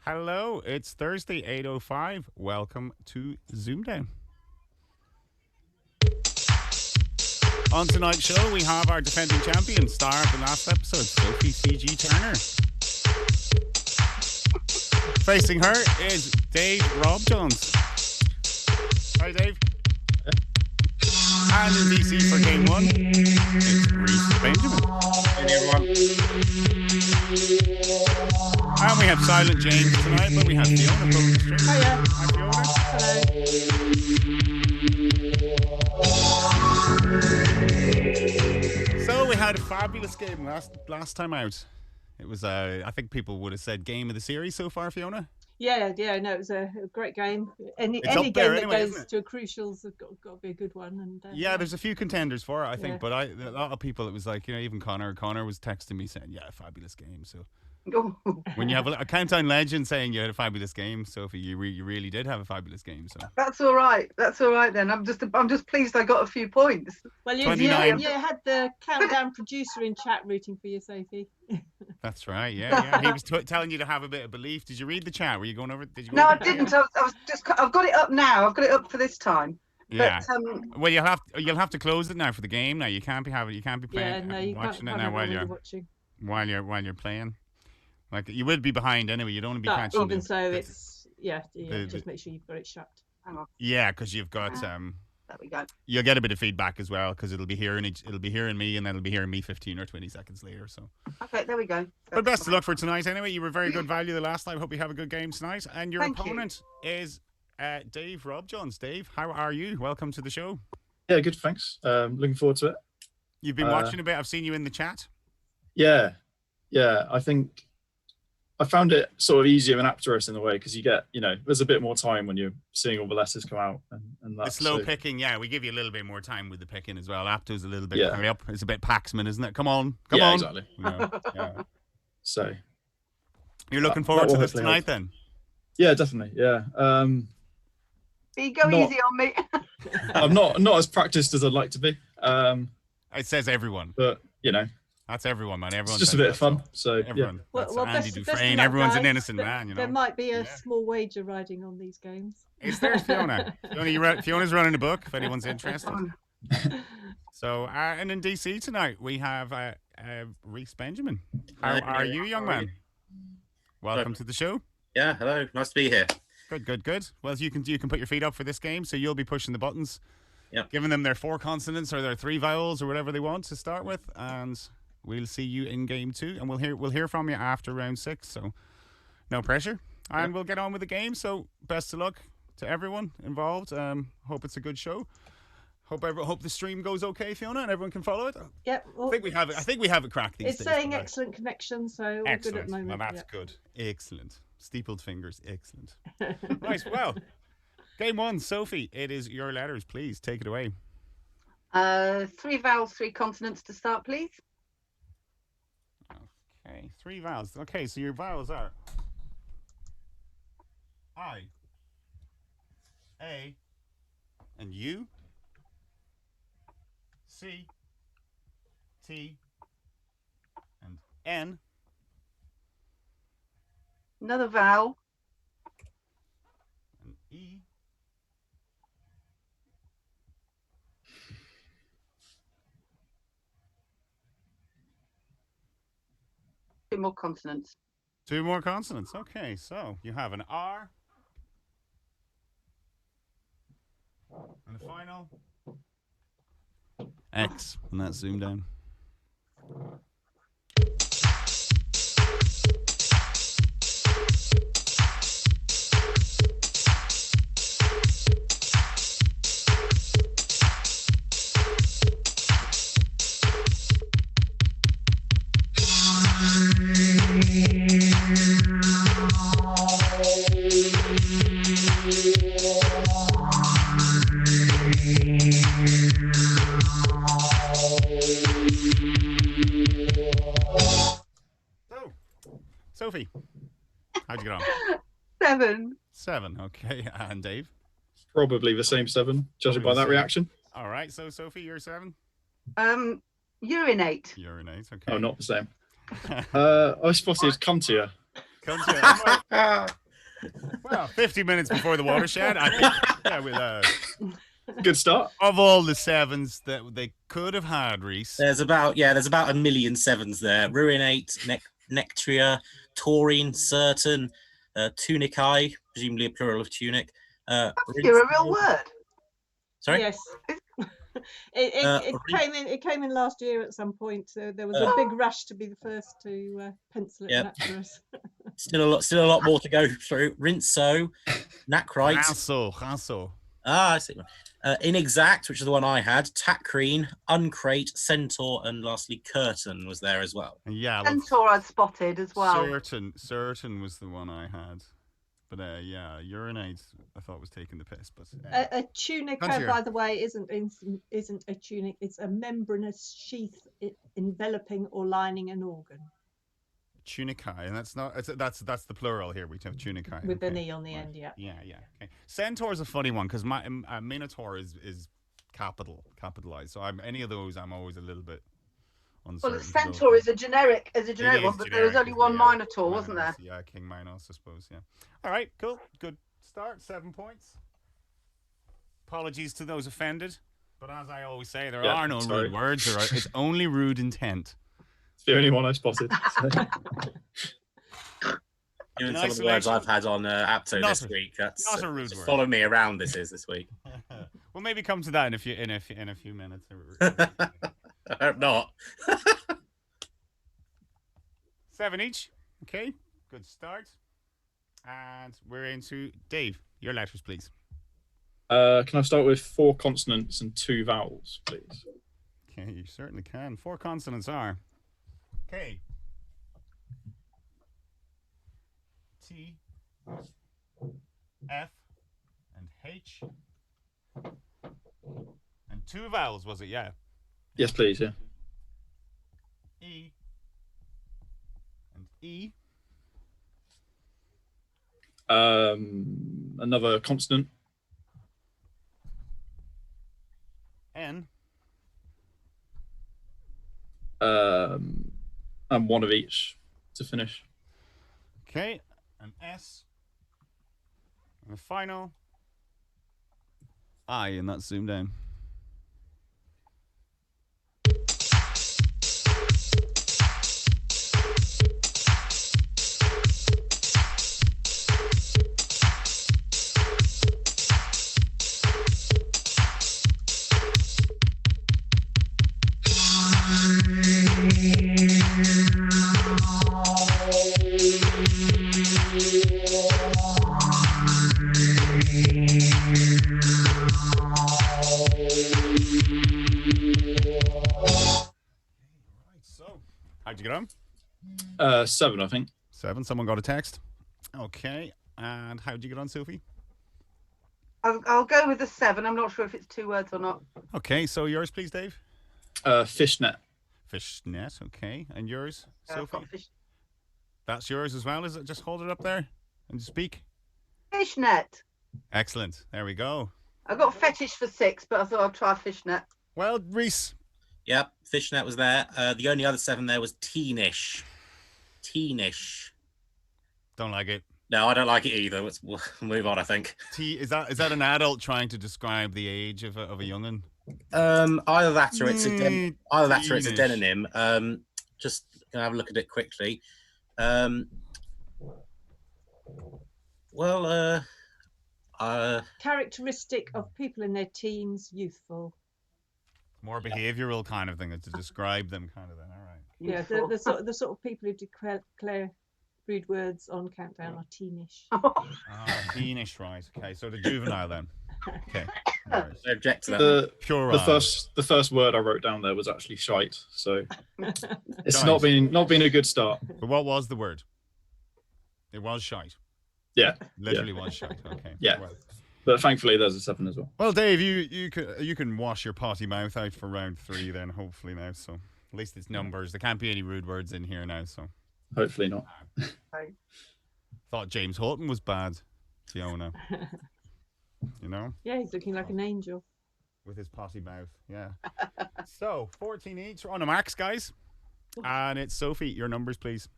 Hello, it's Thursday, 8:05. Welcome to ZoomDown. On tonight's show, we have our defending champion, star of the last episode, Sophie C.G. Turner. Facing her is Dave Robjohns. Hi, Dave. And in DC for game one, it's Rhys Benjamin. Hey, everyone. And we have Silent James tonight, but we have Fiona from the stream. Hiya. Hi, Fiona. Hello. So we had a fabulous game last time out. It was, I think people would have said game of the series so far, Fiona. Yeah, no, it was a great game. Any It's up game there that anyway, goes isn't it? to a crucials have got to be a good one. And Yeah, there's a few contenders for it, I think, Yeah. but a lot of people, it was like, even Connor was texting me saying, yeah, fabulous game. So when you have a Countdown legend saying you had a fabulous game, Sophie, you really did have a fabulous game. So That's all right. That's all right then. I'm just pleased I got a few points. Well, you 29. had the countdown producer in chat rooting for you, Sophie. that's right, yeah. He was telling you to have a bit of belief. Did you read the chat? Were you going over? Did you? No, I didn't. I was just. I've got it up now. I've got it up for this time. Yeah. But, Well, you'll have to close it now for the game. Now you can't be playing. Yeah, no, you can't watching it have now everybody watching. while you're playing. Like you would be behind anyway. You'd only be But catching. even so, it's the- just make sure you've got it shut. hang on. Yeah, because you've got There we go. you'll get a bit of feedback as well because it'll be hearing me and then it'll be hearing me 15 or 20 seconds later. So, Okay, there we go. but best of luck for tonight anyway. You were very good value the last time. Hope you have a good game tonight. And your Thank you. opponent is Dave Robjohns. Dave, how are you? Welcome to the show. Yeah, good, thanks. Looking forward to it. You've been watching a bit. I've seen you in the chat. Yeah. I think I found it sort of easier than Apterus in a way because you get, there's a bit more time when you're seeing all the letters come out and The that. slow so- picking, yeah, we give you a little bit more time with the picking as well. Apto's a little bit Yeah. hurry up. It's a bit Paxman, isn't it? Come on, come Yeah, on. exactly. Yeah. So You're looking That forward to will this hopefully tonight, help. then. yeah, definitely. Yeah. You go Not- easy on me. I'm not as practiced as I'd like to be. It says everyone. But That's everyone, man. Everyone. it's just a bit of fun. So yeah. Everyone. That's Andy best of Dufresne. luck, Everyone's an guys. innocent man, There might be a Yeah. small wager riding on these games. Is there, Fiona? Fiona's running a book if anyone's interested. So, and in DC tonight, we have Rhys Benjamin. How are you, young man? Welcome to the show. Yeah, hello. Nice to be here. Good. Well, you can put your feet up for this game, so you'll be pushing the buttons, giving them their 4 consonants or their 3 vowels or whatever they want to start with, and we'll see you in game 2, and we'll hear from you after round 6. So, no pressure, and we'll get on with the game. So, best of luck to everyone involved. Hope it's a good show. Hope the stream goes okay, Fiona, and everyone can follow it. Yep. Well, I think we have it cracked these it's days. saying but- excellent connection, so all good Excellent. at the moment. Well, that's good. Excellent. Steepled fingers. Excellent. Right. Well, game 1, Sophie. It is your letters. Please take it away. 3 vowels, 3 consonants to start, please. Okay. 3 vowels. Okay. So your vowels are I, A, and U, C, T, and N. Another vowel. And E. 2 more consonants. 2 more consonants. Okay, so you have an R. And the final X. And that's zoomed down. So, Sophie, how'd you get on? 7. 7. Okay, and Dave. Probably the same 7, judging by Probably the that same. reaction. All right, so Sophie, you're 7. Urinate. You're an 8. Okay. Oh, not the same. I spotted come to you. Come to you. 50 minutes before the watershed. I think, yeah, we'll, Good start. of all the sevens that they could have had, Rhys. There's about a million sevens there. Ruinate, Nectria, Taurine, Certain, Tunicae, presumably a plural of tunic. You're a real word. Sorry? Yes. It came in last year at some point, so there was a big rush to be the first to pencil it in that for us. Still a lot more to go through. Rinso, Nacrite. Hasso. I see. Inexact, which is the one I had. Tacrine, Uncrate, Centaur, and lastly Curtain was there as well. Yeah, Centaur I'd spotted as well. Certain was the one I had. But yeah, Urinate I thought was taking the piss. But a tunica, by the way, isn't a tunic. It's a membranous sheath enveloping or lining an organ. Tunicae, and that's the plural here. We have Tunicae with an E on the end. Yeah. Okay. Centaur is a funny one because my Minotaur is capitalized. So any of those, I'm always a little bit uncertain. Well, Centaur is a generic one, but there was only one Minotaur, wasn't there? Yeah, King Minos, I suppose. Yeah. All right, cool, good start. 7 points. Apologies to those offended, but as I always say, there are no rude words. It's only rude intent. It's the only one I spotted. So. Even some of the words I've had on Apto this week. That's not a rude word. Follow me around. This week. We'll maybe come to that in a few minutes. I hope not. 7 each. Okay, good start. And we're into Dave. Your letters, please. Can I start with 4 consonants and 2 vowels, please? Okay, you certainly can. 4 consonants are K, T, F, and H. And 2 vowels, was it? Yeah. Yes, please. Yeah. E and E. Another consonant. N. And 1 of each to finish. Okay, an S. And the final I, and that's zoomed down. How'd you get on? 7, I think. 7. Someone got a text. Okay. And how'd you get on, Sophie? I'll go with the 7. I'm not sure if it's 2 words or not. Okay. So yours, please, Dave. Fishnet. Fishnet. Okay. And yours, Sophie? That's yours as well, is it? Just hold it up there and speak. Fishnet. Excellent. There we go. I got fetish for 6, but I thought I'd try fishnet. Well, Rhys. Yep, Fishnet was there. The only other 7 there was teenish. Teenish. Don't like it. No, I don't like it either. We'll move on, I think. Is that an adult trying to describe the age of a young'un? Either that or it's a demonym. Just gonna have a look at it quickly. Characteristic of people in their teens, youthful. More behavioural kind of thing to describe them, kind of thing. All right. Yeah, the sort of people who declare rude words on countdown are teenish. Teenish, right? Okay, so the juvenile then. Okay. I object to that. The first word I wrote down there was actually shite, so it's not been a good start. But what was the word? It was shite. Yeah. Literally was shite. Okay. Yeah. Well. But thankfully, there's a 7 as well. Well, Dave, you can wash your potty mouth out for round 3 then, hopefully now. So at least it's numbers. There can't be any rude words in here now. So hopefully not. Thought James Houghton was bad, Fiona. You know? Yeah, he's looking like an angel with his potty mouth. Yeah. So 14 each. We're on the marks, guys. And it's Sophie. Your numbers, please.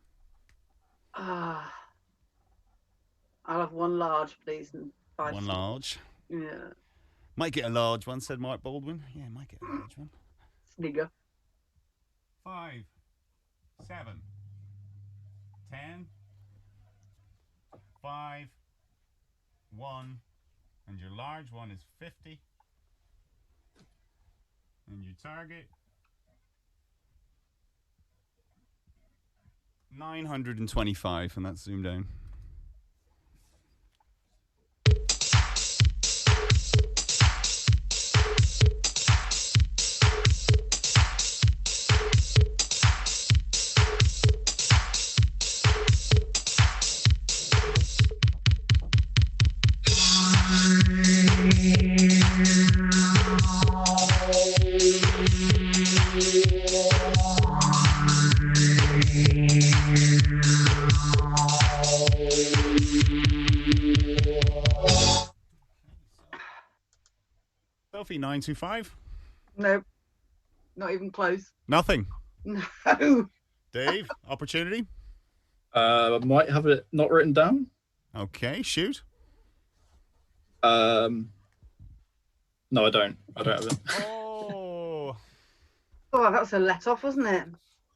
I'm I'll have one large, please, and 5 One small. large. Yeah. Might get a large one, said Mark Baldwin. Yeah, might get a large one. Snigger. 5, 7, 10, 5, 1, and your large one is 50. And your target 925, and that's zoomed down. Sophie, 925. Nope. Not even close. Nothing. No. Dave, opportunity. I might have it not written down. Okay, shoot. No, I don't. I don't have it. Oh, Oh, that was a let off, wasn't it?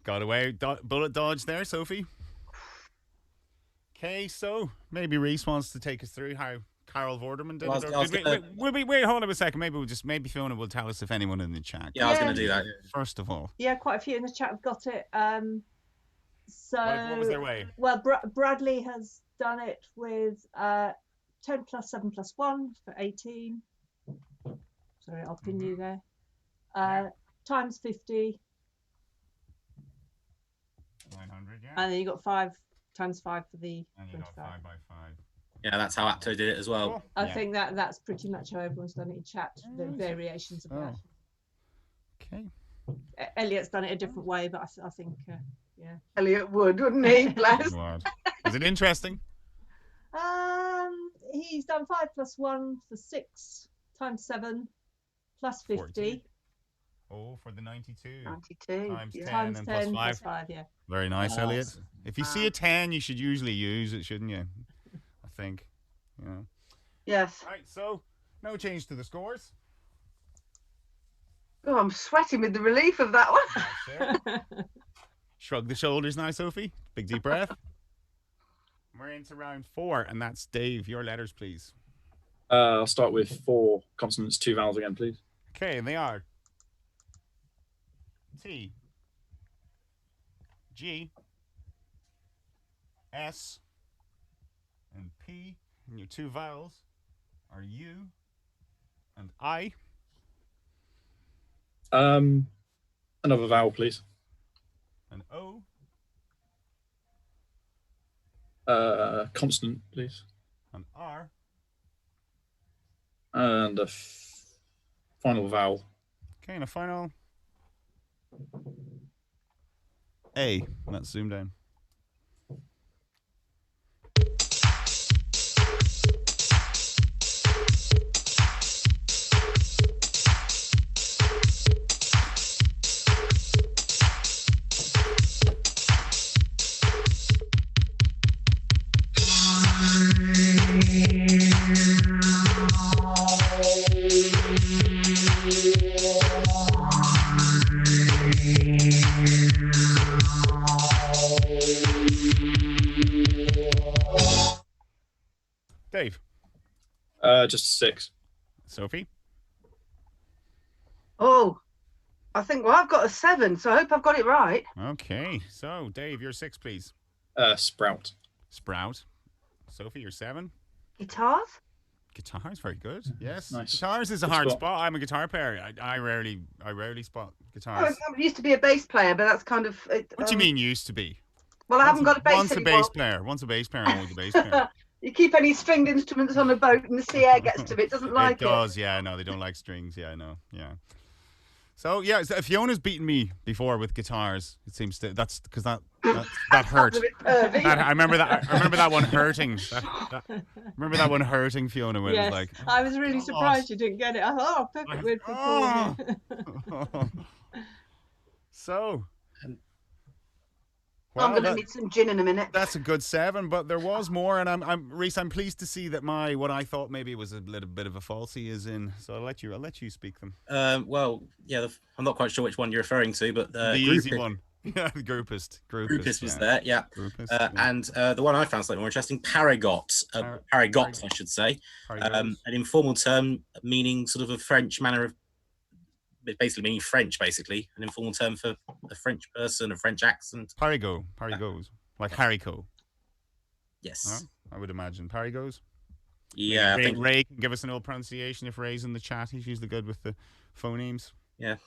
got away. Bullet dodge there, Sophie. Okay, so maybe Rhys wants to take us through how Carol Vorderman did it. Wait, hold on a second. Maybe Fiona will tell us if anyone in the chat. Yeah, I was going to do that. First of all. Yeah, quite a few in the chat have got it. So What was their way? Well, Bradley has done it with 10 plus 7 plus 1 for 18. Sorry, I'll pin you there. Times 50. 900, yeah. And then you got 5 times 5 for the And you got 5 by 5. Yeah, that's how Apto did it as well. Cool. I think that's pretty much how everyone's done it in chat. The variations of that. Okay. Elliot's done it a different way, but I think, yeah. Elliot would, wouldn't he? Bless. Is it interesting? He's done 5 plus 1 for 6 times 7 plus 50. 14. Oh, for the 92. 92. Times 10 Times and 10 plus 5. plus 5, yeah. Very nice, Elliot. If you see a 10, you should usually use it, shouldn't you? I think. Yeah. Yes. Right, so no change to the scores. Oh, I'm sweating with the relief of that one. Shrug the shoulders now, Sophie. Big deep breath. We're into round 4, and that's Dave. Your letters, please. I'll start with 4 consonants, 2 vowels again, please. Okay, and they are T, G, S, and P. And your 2 vowels are U and I. Another vowel, please. An O. Consonant, please. An R. And a final vowel. Okay, and a final A. Let's zoom down. Dave. Just 6. Sophie. Oh, I think, well, I've got a 7, so I hope I've got it right. Okay, so Dave, your 6, please. Sprout. Sprout. Sophie, your 7. Guitars? Guitars, very good. Yes, Nice. Guitars is a Good hard spot. spot. I'm a guitar player. I rarely spot I guitars. used to be a bass player, but that's kind of... What do you mean used to be? Well, I haven't got a bass Once a anymore. bass player. Once a bass player, always a bass player. You keep any stringed instruments on a boat and the sea air gets to it, doesn't like It does, yeah. No, they don't like strings. Yeah, I know. Yeah. So yeah, so Fiona's beaten me before with guitars. It seems to. That's because that hurt. That's a bit pervy. I remember that one hurting. Remember that one hurting, Fiona, when Yes, it was like. I was really surprised you didn't get it. I thought, oh, perfect word for Paul. So, Well, I'm going to need some gin in a minute. That's a good 7, but there was more, and Rhys, I'm pleased to see that what I thought maybe was a little bit of a falsie is in. So I'll let you speak them. Well, yeah, I'm not quite sure which one you're referring to, but the easy one. Yeah, the groupist. Groupist was there, yeah. Groupist, and the one I found slightly more interesting, paragot, paragot, I should say, an informal term meaning sort of a French manner of, basically meaning French, basically, an informal term for a French person, a French accent. Parigos, like haricot. Yes. I would imagine parigos. Yeah, Maybe Ray can give us an old pronunciation if Ray's in the chat. He's usually good with the phonemes. Yeah.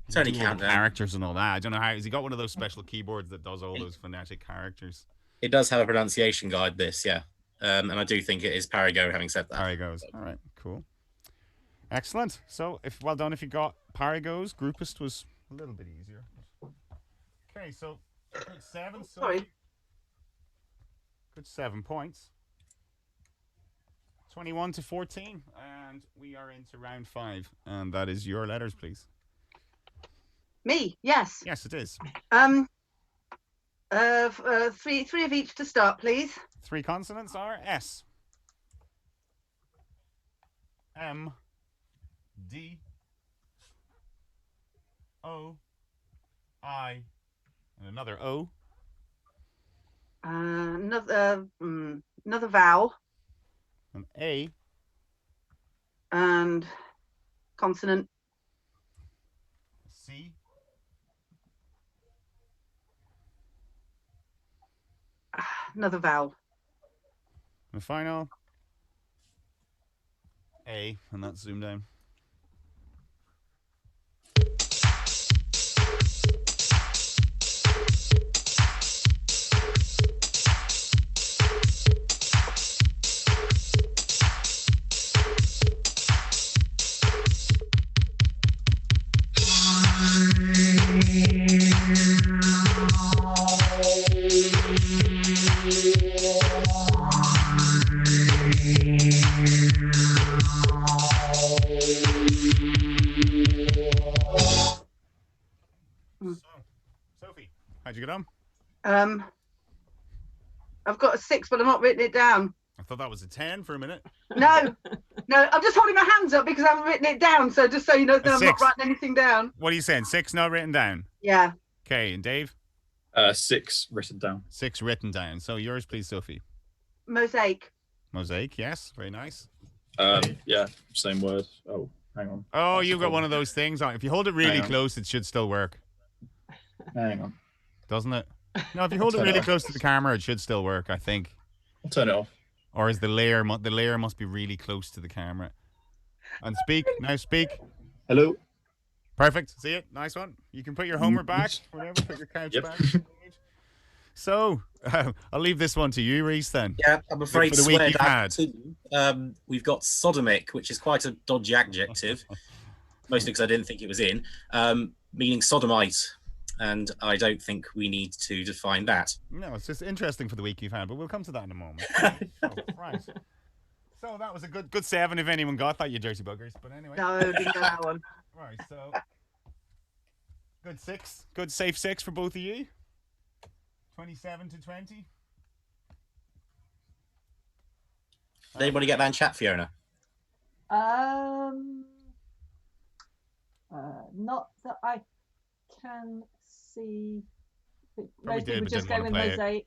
It's only countdown. Characters and all that. I don't know how. Has he got one of those special keyboards that does all those phonetic characters? It does have a pronunciation guide, this, yeah. And I do think it is Parigo, having said that. Parigos. All right, cool. Excellent. So, well done if you got Parigos. Groupist was a little bit easier. Okay, so good 7. Sorry. Good 7 points. 21 to 14, and we are into round 5, and that is your letters, please. Me, yes. Yes, it is. 3 of each to start, please. 3 consonants are S, M, D, O, I, and another O. Another vowel. An A. And consonant. C. Another vowel. And final A, and that's ZoomDown. Sophie, how'd you get on? I've got a 6, but I'm not written it down. I thought that was a 10 for a minute. No, I'm just holding my hands up because I haven't written it down. So just so you know, that I'm not writing anything down. What are you saying? 6 not written down? Yeah. Okay, and Dave? 6 written down. 6 written down. So yours, please, Sophie. Mosaic. Mosaic, yes. Very nice. Yeah, same word. Oh, hang on. Oh, you've got one of those things. If you hold it really close, it should still work. Hang on. Doesn't it? No, if you hold it really close to the camera, it should still work, I think. I'll turn it off. Or is the layer must be really close to the camera. And speak. Now speak. Hello. Perfect. See it? Nice one. You can put your homework back. Whatever. Put your couch back. So, I'll leave this one to you, Rhys, then. Yeah, I'm afraid for the week you've had. We've got sodomic, which is quite a dodgy adjective, mostly because I didn't think it was in, meaning sodomite. And I don't think we need to define that. No, it's just interesting for the week you've had, but we'll come to that in a moment. Right. So that was a good 7 if anyone got that, you dirty buggers. But anyway. No, didn't get that one. Right, so good 6. Good safe 6 for both of you. 27 to 20. Did anybody get that in chat, Fiona? Not that I can see. Probably did, but didn't want to play it.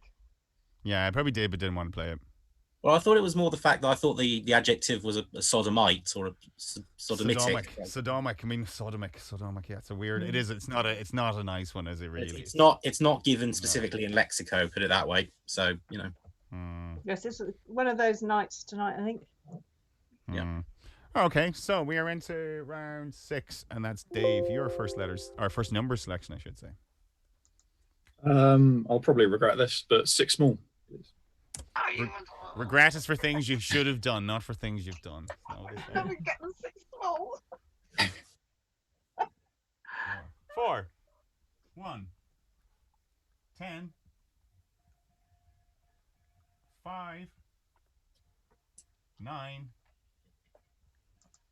Yeah, I probably did, but didn't want to play it. Well, I thought it was more the fact that I thought the adjective was a sodomite or a sodomitic. Sodomic. I mean, sodomic. Yeah, it's a weird. It is. It's not a nice one, is it? Really? It's not given specifically in lexico. Put it that way. So you know. Yes, it's one of those nights tonight, I think. Yeah. Okay, so we are into round 6, and that's Dave. Your first number selection, I should say. I'll probably regret this, but 6 small, please. Regret is for things you should have done, not for things you've done. Get the 6 small. 4, 1, 10, 5, 9,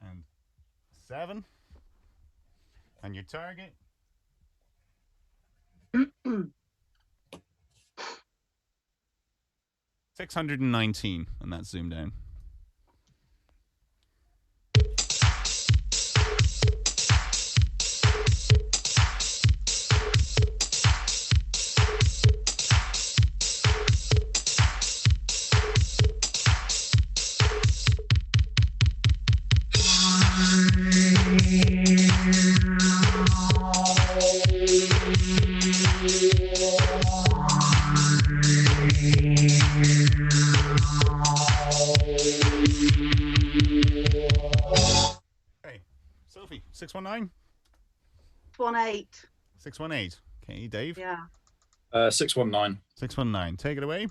and 7. And your target 619, and that's ZoomDown. Hey, Sophie, 619? 18. 618. Okay, Dave? Yeah. 619. 619. Take it away.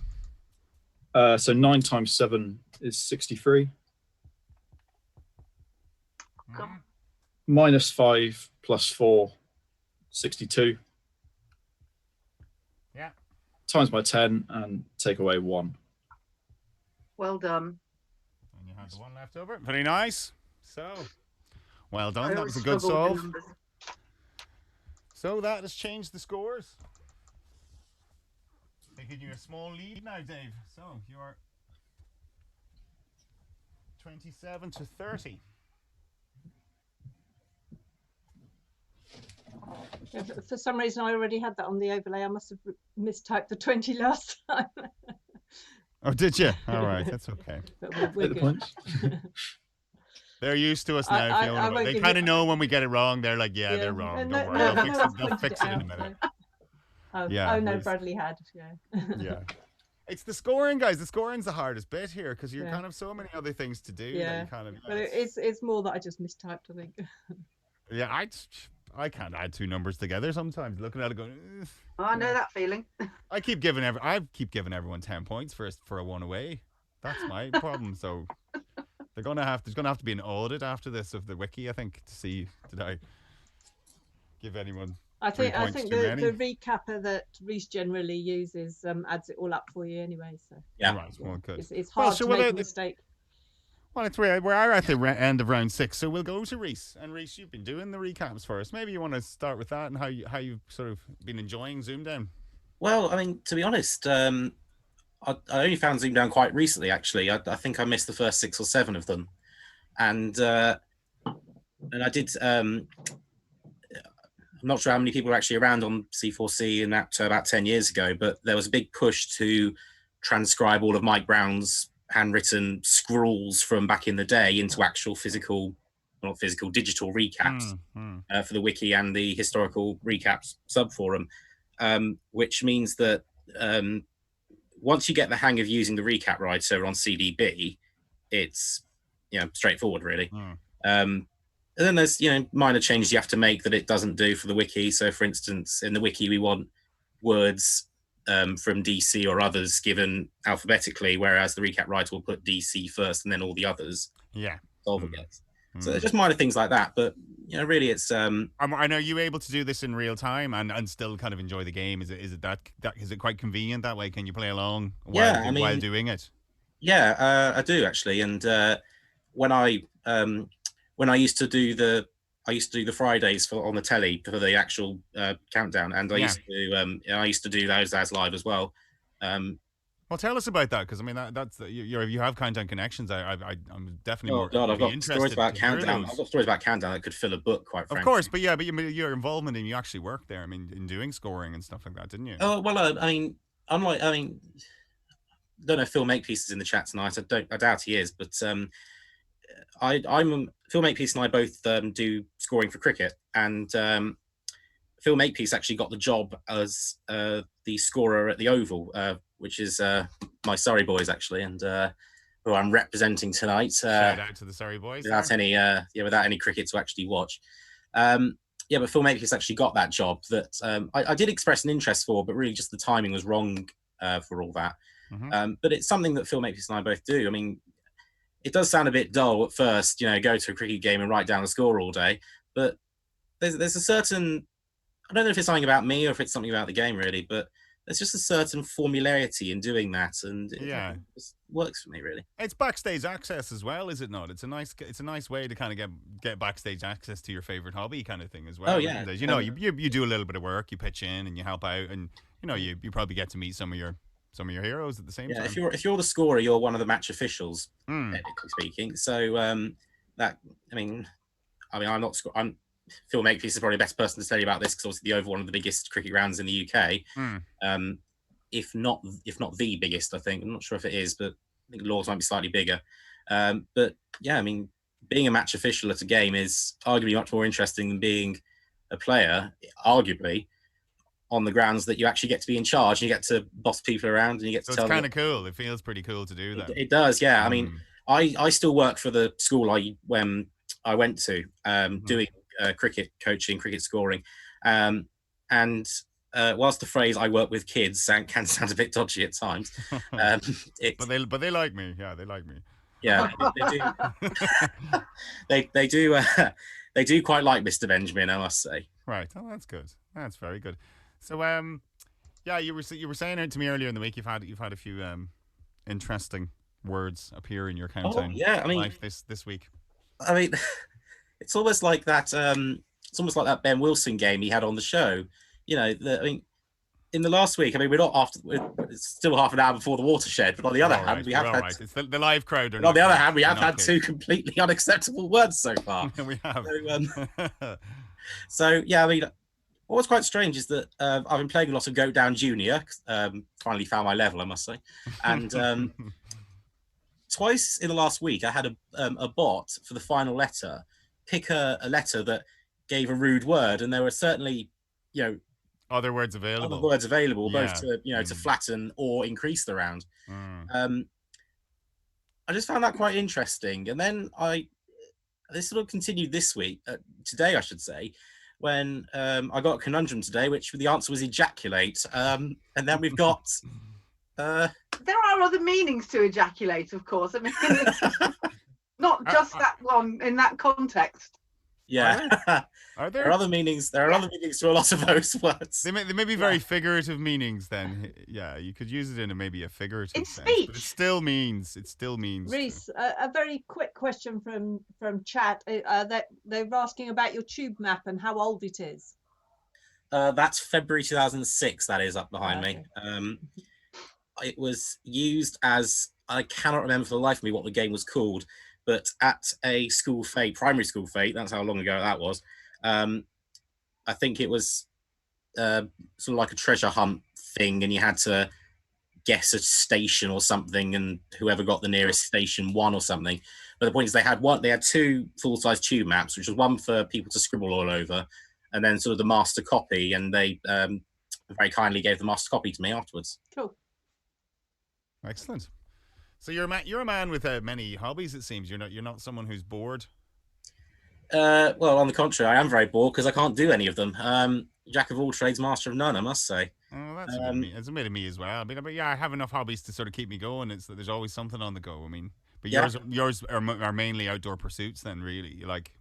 So 9 times 7 is 63. Minus 5 plus 4, 62. Yeah. Times by 10 and take away 1. Well done. And you have the one left over. Very nice. So, well done. I That always was a good struggle with solve. numbers. So that has changed the scores. Taking you a small lead now, Dave. So you're 27 to 30. Yeah, for some reason, I already had that on the overlay. I must have mistyped the 20 last time. Oh, did you? All right, that's okay. But we're good. Points. They're used to us now. I won't They give kind of you- know when we get it wrong. They're like, yeah, they're wrong. Don't worry. They'll fix it in a minute. Yeah, Oh no, whereas- Bradley had. Yeah. Yeah. It's the scoring, guys. The scoring's the hardest bit here because you're Yeah. kind of so many other things to do. Yeah. That you kind of, But it's more that I just mistyped, I think. yeah, I can't add two numbers together sometimes. Looking at it going, "Ugh." Oh, I know that feeling. I keep giving everyone 10 points for a one away. That's my problem. So there's gonna have to be an audit after this of the wiki, I think, to see did I give anyone. I think too the many. recapper that Rhys generally uses adds it all up for you anyway. So Yeah. Right, well, good. it's Well, hard so to will make it- a mistake. Well, it's we are at the end of round 6, so we'll go to Rhys. And Rhys, you've been doing the recaps for us. Maybe you want to start with that and how you've sort of been enjoying ZoomDown. Well, I mean, to be honest, I only found ZoomDown quite recently. Actually, I think I missed the first 6 or 7 of them, and I did. I'm not sure how many people were actually around on C4C and that about 10 years ago, but there was a big push to transcribe all of Mike Brown's handwritten scrawls from back in the day into actual digital recaps for the wiki and the historical recaps subforum, which means that once you get the hang of using the recap writer on CDB, it's straightforward really. And then there's minor changes you have to make that it doesn't do for the wiki. So for instance, in the wiki we want words from DC or others given alphabetically, whereas the recap writer will put DC first and then all the others. Yeah. Solver gets. So there's just minor things like that, but really it's. I know you able to do this in real time and still kind of enjoy the game. Is it quite convenient that way? Can you play along while doing it? Yeah, I do actually. And when I used to do the Fridays on the telly for the actual countdown, and I used to do those as live as well. Well, tell us about that, because I mean that's you have Countdown connections. I'm definitely more. God, I've got stories about Countdown. I've got stories about Countdown that could fill a book, quite frankly. Of course, but your involvement you actually worked there. I mean, in doing scoring and stuff like that, didn't you? Oh well, I mean, I don't know if Phil Makepeace is in the chat tonight. I doubt he is, but Phil Makepeace and I both do scoring for cricket, and Phil Makepeace actually got the job as the scorer at the Oval, which is my Surrey boys actually, and who I'm representing tonight. Shout out to the Surrey boys. Without any cricket to actually watch. But Phil Makepeace actually got that job that I did express an interest for, but really just the timing was wrong for all that. But it's something that Phil Makepeace and I both do. I mean, it does sound a bit dull at first, go to a cricket game and write down the score all day, but there's a certain, I don't know if it's something about me or if it's something about the game really, but there's just a certain formularity in doing that, and it just works for me really. It's backstage access as well, is it not? It's a nice way to kind of get backstage access to your favorite hobby kind of thing as well. Oh yeah, you do a little bit of work, you pitch in and you help out, and you probably get to meet some of your some of your heroes at the same time. If you're the scorer, you're one of the match officials, technically speaking. So Phil Makepeace is probably the best person to tell you about this, because obviously the Oval, one of the biggest cricket grounds in the UK, if not the biggest. I think, I'm not sure if it is, but I think Lord's might be slightly bigger. But yeah, I mean, being a match official at a game is arguably much more interesting than being a player, arguably, on the grounds that you actually get to be in charge and you get to boss people around and you get to tell them. It's kind of cool. It feels pretty cool to do that. It does, yeah. I mean, I still work for the school when I went to, doing cricket coaching, cricket scoring, and whilst the phrase "I work with kids" can sound a bit dodgy at times, but they like me. Yeah, they like me. Yeah, they do. They do quite like Mr. Benjamin, I must say. Right. Oh, that's good. That's very good. So, yeah, you were saying it to me earlier in the week. You've had a few interesting words appear in your countdown. Oh, yeah, I mean, life this week. I mean, it's almost like that. It's almost like that Ben Wilson game he had on the show. You know, I mean, in the last week, I mean, it's still half an hour before the watershed, but on the other hand, we have had. Right. It's the live crowd. On the other hand, we have had two completely unacceptable words so far. We have. So yeah, I mean, what was quite strange is that I've been playing a lot of Goat Down Junior. Finally found my level, I must say, and twice in the last week, I had a bot for the final letter pick a letter that gave a rude word, and there were certainly, other words available. Both to to flatten or increase the round. I just found that quite interesting, and then this sort of continued this week, today I should say, when I got a conundrum today, which the answer was ejaculate, and then we've got. There are other meanings to ejaculate, of course. I mean, not just that one in that context. Yeah. Are there? There are other meanings. There are other meanings to a lot of those words. They may be very figurative meanings. Then, yeah, you could use it in maybe a figurative sense. Speech. But it still means. Rhys, a very quick question from chat. They're asking about your tube map and how old it is. That's February 2006. That is up behind me. It was used as, I cannot remember for the life of me what the game was called, but at a school fete, primary school fete, that's how long ago that was. I think it was sort of like a treasure hunt thing, and you had to guess a station or something, and whoever got the nearest station won or something. But the point is, they had two full-size tube maps, which was one for people to scribble all over, and then sort of the master copy, and they very kindly gave the master copy to me afterwards. Cool. Excellent. So you're a man with many hobbies. It seems you're not someone who's bored. Well, on the contrary, I am very bored because I can't do any of them. Jack of all trades, master of none, I must say. Oh, that's a bit of me. It's a bit of me as well. I mean, yeah, I have enough hobbies to sort of keep me going. It's that there's always something on the go. I mean, but yours are mainly outdoor pursuits. Then, really, you like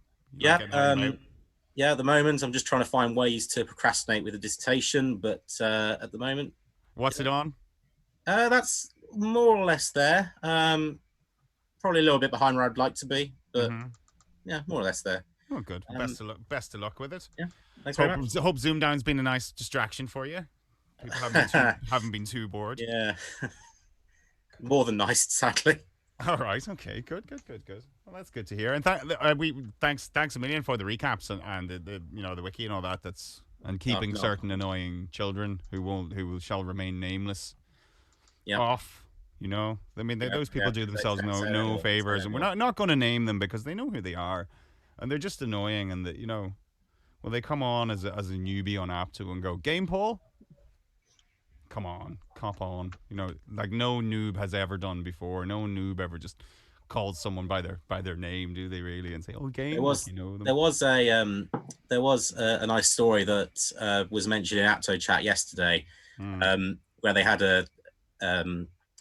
at the moment, I'm just trying to find ways to procrastinate with a dissertation. But at the moment, what's it on? That's more or less there. Probably a little bit behind where I'd like to be, but yeah, more or less there. Oh, good. Best of luck with it. Yeah, thanks very much. Hope ZoomDown's been a nice distraction for you. People haven't been too bored. Yeah, more than nice, sadly. All right. Okay. Good. Well, that's good to hear. And thanks a million for the recaps and the wiki and all that. And keeping certain annoying children who shall remain nameless. Yeah. Off, I mean, those people do themselves no favors, and we're not going to name them because they know who they are, and they're just annoying. And well, they come on as a newbie on App2 and go, "Game Paul, come on, cop on," like no noob has ever done before. No noob ever just calls someone by their name, do they really? And say, "Oh, game." There was a nice story that was mentioned in Apto chat yesterday, where they had a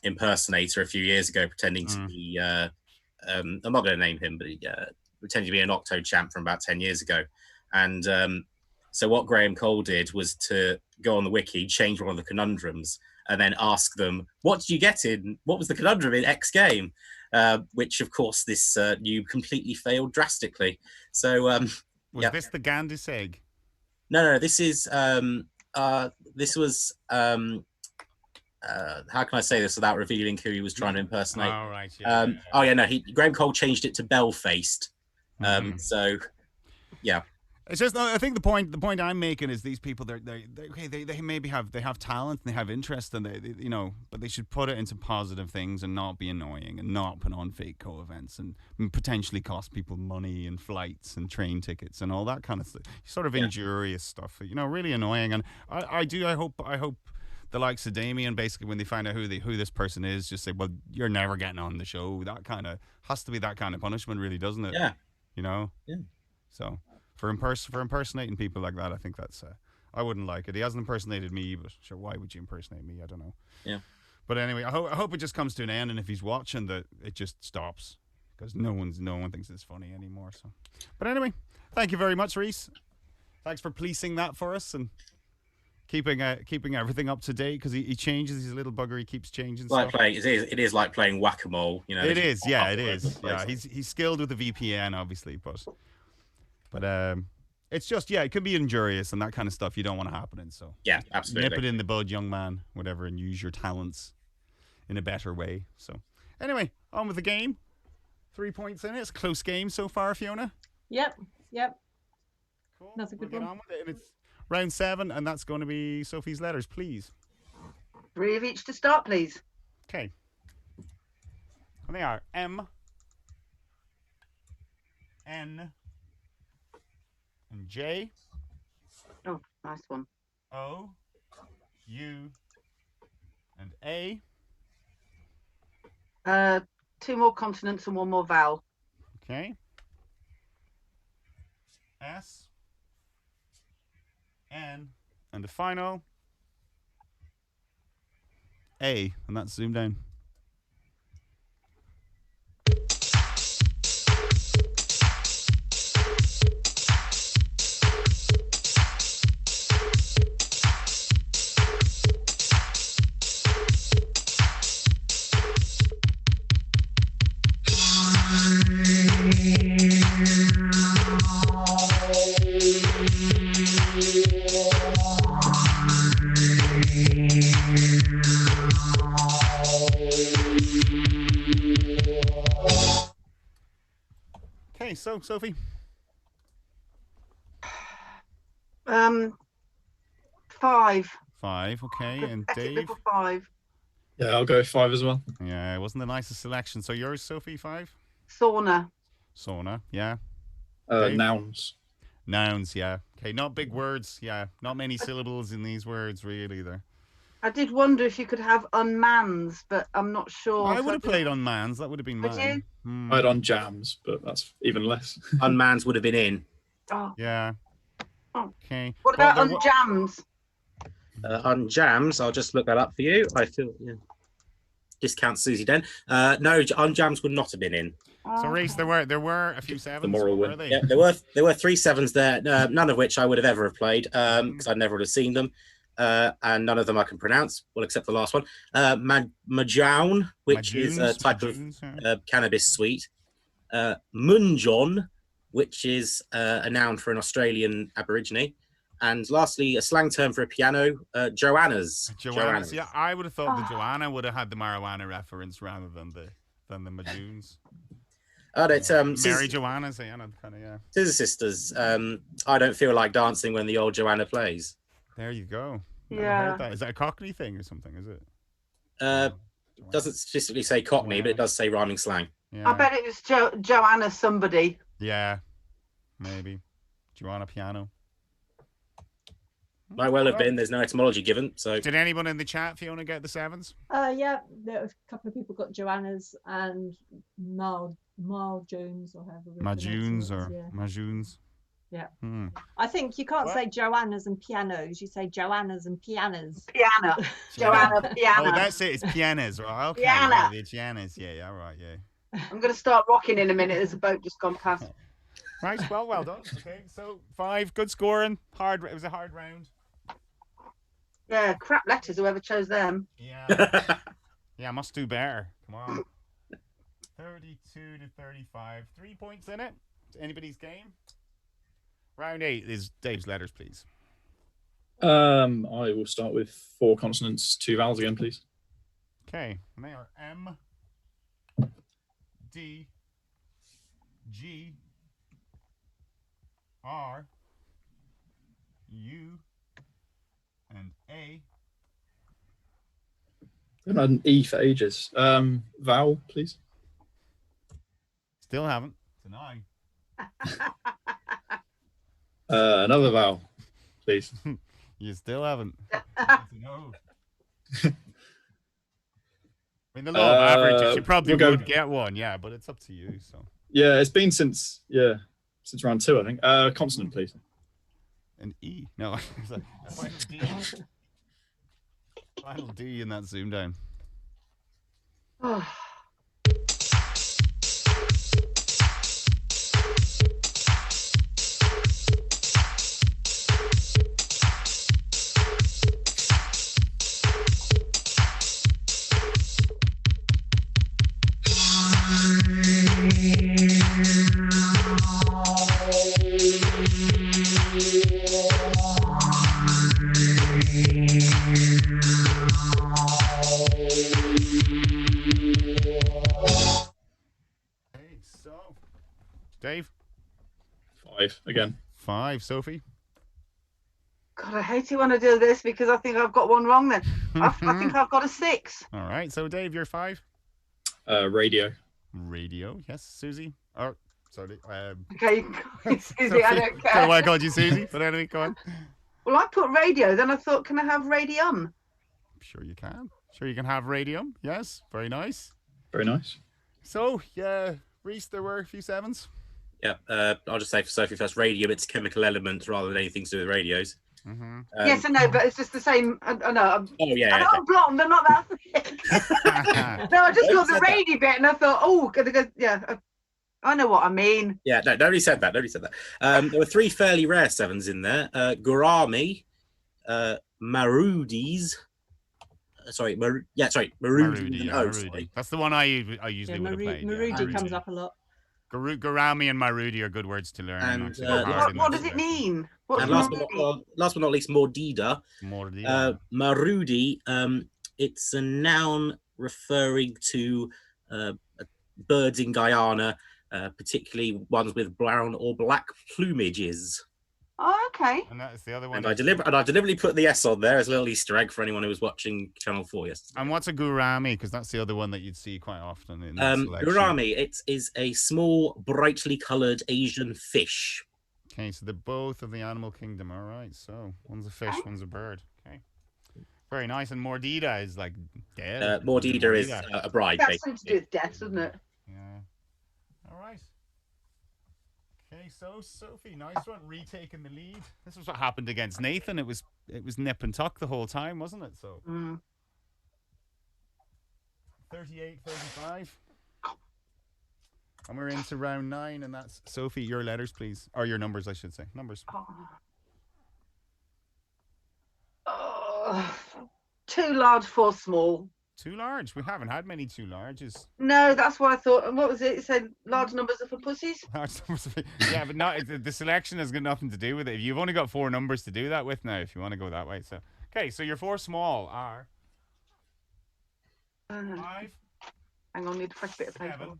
impersonator a few years ago pretending to be I'm not going to name him, but pretending to be an Octo champ from about 10 years ago. And so what Graham Cole did was to go on the wiki, change one of the conundrums, and then ask them, what was the conundrum in X game? Which of course this noob completely failed drastically. So was this the Gandhi egg? No, this is this was how can I say this without revealing who he was trying to impersonate? Oh, right. Yeah. Oh yeah, no. Graham Cole changed it to Bell-faced. So, yeah. It's just, I think the point I'm making is these people, they maybe have talent and they have interest and they but they should put it into positive things and not be annoying and not put on fake co-events and potentially cost people money and flights and train tickets and all that kind of stuff. Sort of injurious stuff, really annoying. And I hope the likes of Damien, basically, when they find out who this person is, just say, well, you're never getting on the show. That kind of has to be that kind of punishment, really, doesn't it? Yeah. Yeah. So. For impersonating people like that, I think that's I wouldn't like it. He hasn't impersonated me, but sure, why would you impersonate me? I don't know. Yeah. But anyway, I hope it just comes to an end, and if he's watching, that it just stops, because no one thinks it's funny anymore. So, but anyway, thank you very much, Rhys. Thanks for policing that for us and keeping everything up to date, because he changes. He's a little bugger. He keeps changing stuff. It is like playing whack-a-mole. It is. Yeah, it is. Yeah, he's skilled with the VPN, obviously, but it's just, it can be injurious and that kind of stuff you don't want to happen in. So yeah, absolutely. Nip it in the bud, young man, whatever, and use your talents in a better way. So anyway, on with the game. 3 points in it. It's a close game so far, Fiona. Yep. Cool. That's a good we'll one. get on with it. And it's round 7, and that's going to be Sophie's letters, please. 3 of each to start, please. Okay. And they are M, N, and J. Oh, nice one. O, U, and A. 2 more consonants and 1 more vowel. Okay. S, N, and the final A, and that's ZoomDown. Okay, so Sophie. 5. 5, okay, and Pathetic Dave. little 5. Yeah, I'll go 5 as well. Yeah, it wasn't the nicest selection. So yours, Sophie, 5? Sauna. Sauna, yeah. Nouns. Nouns, yeah. Okay, not big words, yeah. Not many syllables in these words, really, either. I did wonder if you could have unmans, but I'm not sure. I would have played on Mans. That would have been Would mine. I had on Jams, but that's even less. Unmans would have been in. Oh. Yeah. Oh. Okay. What about unjams? On Jams, I'll just look that up for you. I feel discount Susie Den. No, on Jams would not have been in. So Rhys, there were a few 7s. The moral win. Were they? Yeah, there were 3 7s there. None of which I would have ever have played because I never would have seen them. And none of them I can pronounce, well, except the last one. Majoun, which is a type of cannabis sweet. Munjon, which is a noun for an Australian Aborigine. And lastly, a slang term for a piano, Joannas. Joannas. Yeah, I would have thought the Joanna would have had the marijuana reference rather than the Majouns. Oh, it's Mary Joanna's, kind of, yeah. Scissor Sisters. I don't feel like dancing when the old Joanna plays. There you go. Yeah. Heard that. Is that a Cockney thing or something? Is it? Doesn't specifically say Cockney, but it does say rhyming slang. Yeah. I bet it was Joanna somebody. Yeah, maybe. Joanna Piano. Might well have been. There's no etymology given. So, did anyone in the chat, Fiona, get the 7s? Yeah, there were a couple of people got Joanna's and Mal Jones or however. Majouns or Majouns. Yeah. Hmm. I think you can't say Joannas and pianos. You say Joannas and pianos. Piano. Joanna piano. Oh, that's it. It's pianos, right? Okay. Piano. Right, the pianos. Yeah, all right, yeah. I'm going to start rocking in a minute. There's a boat just gone past. Right, well done. Okay, so 5, good scoring. It was a hard round. Yeah, crap letters, whoever chose them. Yeah. Yeah, must do better. Come on. 32 to 35. 3 points in it. It's anybody's game. Round 8 is Dave's letters, please. I will start with 4 consonants, 2 vowels again, please. Okay, and they are M, D, G, R, U, and A. I haven't had an E for ages. Vowel, please. Still haven't. It's an I. Another vowel, please. You still haven't. It's an O. I mean, the law of averages, you probably would get one, yeah, but it's up to you. So. Yeah, it's been since round 2, I think. Consonant, please. An E. No, it's a final D. Final D in that zoom down. Dave? 5 again. 5. Sophie? God, I hate it when I do this because I think I've got one wrong then. I think I've got a 6. All right. So, Dave, you're 5? Radio. Radio. Yes. Susie? Oh, sorry. Okay, Susie, I don't care. I don't know why I called you Susie, but anyway, go on. Well, I put radio, then I thought, can I have radium? Sure you can. Sure you can have radium. Yes. Very nice. Very nice. So, yeah, Rhys, there were a few 7s. Yeah, I'll just say for Sophie first, radium, it's chemical elements rather than anything to do with radios. Mm-hmm. Yes, I know, but it's just the same. I know. Oh, yeah. I know I'm blonde, I'm not that thick. No, I just got the radio bit and I thought, oh, yeah, I know what I mean. Yeah, no, nobody said that. There were 3 fairly rare 7s in there. Gurami, Marudis. Marudi. Marudi. That's the one I usually would have played. Marudi comes up a lot. Gurami and Marudi are good words to learn. And what does it mean? And last but not least, Mordida. Marudi. It's a noun referring to birds in Guyana, particularly ones with brown or black plumages. Oh, okay. And that's the other one. And I deliberately put the S on there as a little Easter egg for anyone who was watching Channel 4 yesterday. And what's a gurami? Because that's the other one that you'd see quite often in the selection. Gurami, it is a small, brightly coloured Asian fish. Okay, so they're both of the animal kingdom. All right, so one's a fish, one's a bird. Okay, very nice. And Mordida is like dead. Mordida is a bride. That's something to do with death, doesn't it? Yeah. All right. Okay, so Sophie, nice one, retaking the lead. This was what happened against Nathan. It was nip and tuck the whole time, wasn't it? So 38-35. And we're into round 9, and that's Sophie, your letters, please. Or your numbers, I should say. Numbers. 2 large, 4 small. 2 large. We haven't had many 2 larges. No, that's what I thought. And what was it? It said large numbers are for pussies. Yeah, but not the selection has got nothing to do with it. You've only got 4 numbers to do that with now, if you want to go that way. So, okay, so your 4 small are 5. Hang on, need a fresh bit of paper. 7,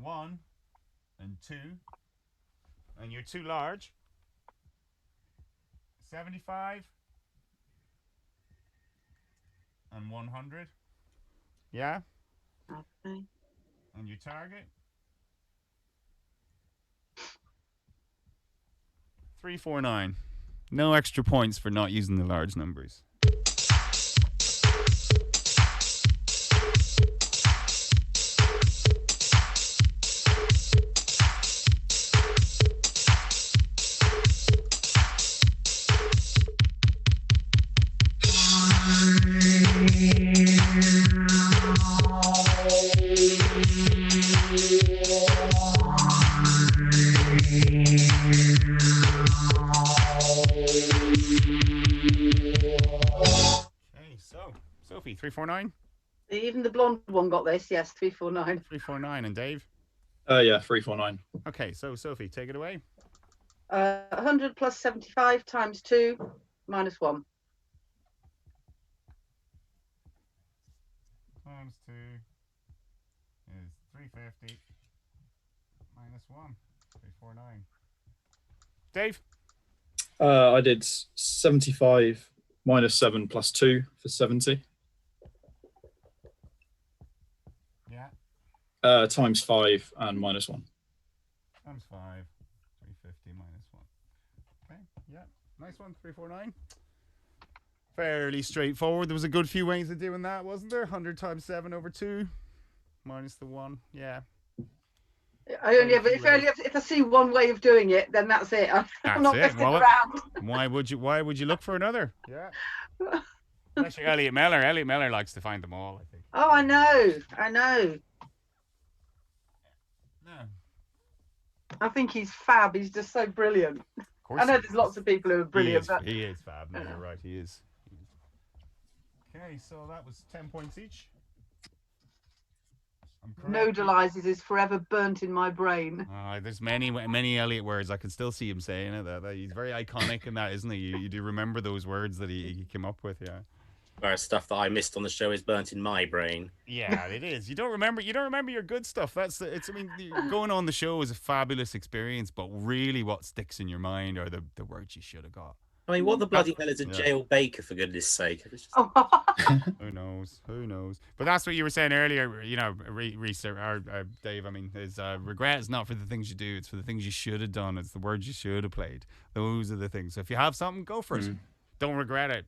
1, and 2, and your 2 large. 75. And 100. Yeah? Okay. And your target? 349. No extra points for not using the large numbers. Sophie, 349? Even the blonde one got this, yes, 349. 349, and Dave? Yeah, 349. Okay, so Sophie, take it away. 100 plus 75 times 2 minus 1. times 2 is 350 minus 1. 349. Dave? I did 75 minus 7 plus 2 for 70. Yeah. Times 5 and minus 1. Times 5. 350 minus 1. Okay, yeah. Nice one. 349. Fairly straightforward. There was a good few ways of doing that, wasn't there? 100 times 7 over 2 minus the 1. Yeah. If I see one way of doing it, then that's it. I'm not messing around. Why would you look for another? Yeah. Especially Elliot Meller. Elliot Meller likes to find them all, I think. Oh, I know. No. I think he's fab. He's just so brilliant. I know there's lots of people who are brilliant, but he is fab. No, you're right. He is. Okay, so that was 10 points each. Nodalizes is forever burnt in my brain. There's many Elliot words. I can still see him saying it. That he's very iconic in that, isn't he? You do remember those words that he came up with, yeah. Whereas stuff that I missed on the show is burnt in my brain. Yeah, it is. You don't remember your good stuff. Going on the show is a fabulous experience, but really what sticks in your mind are the words you should have got. I mean, what the bloody hell is a jail baker, for goodness sake? Who knows? But that's what you were saying earlier, Rhys or Dave. I mean, regret is not for the things you do; it's for the things you should have done. It's the words you should have played. Those are the things. So if you have something, go for it. Don't regret it.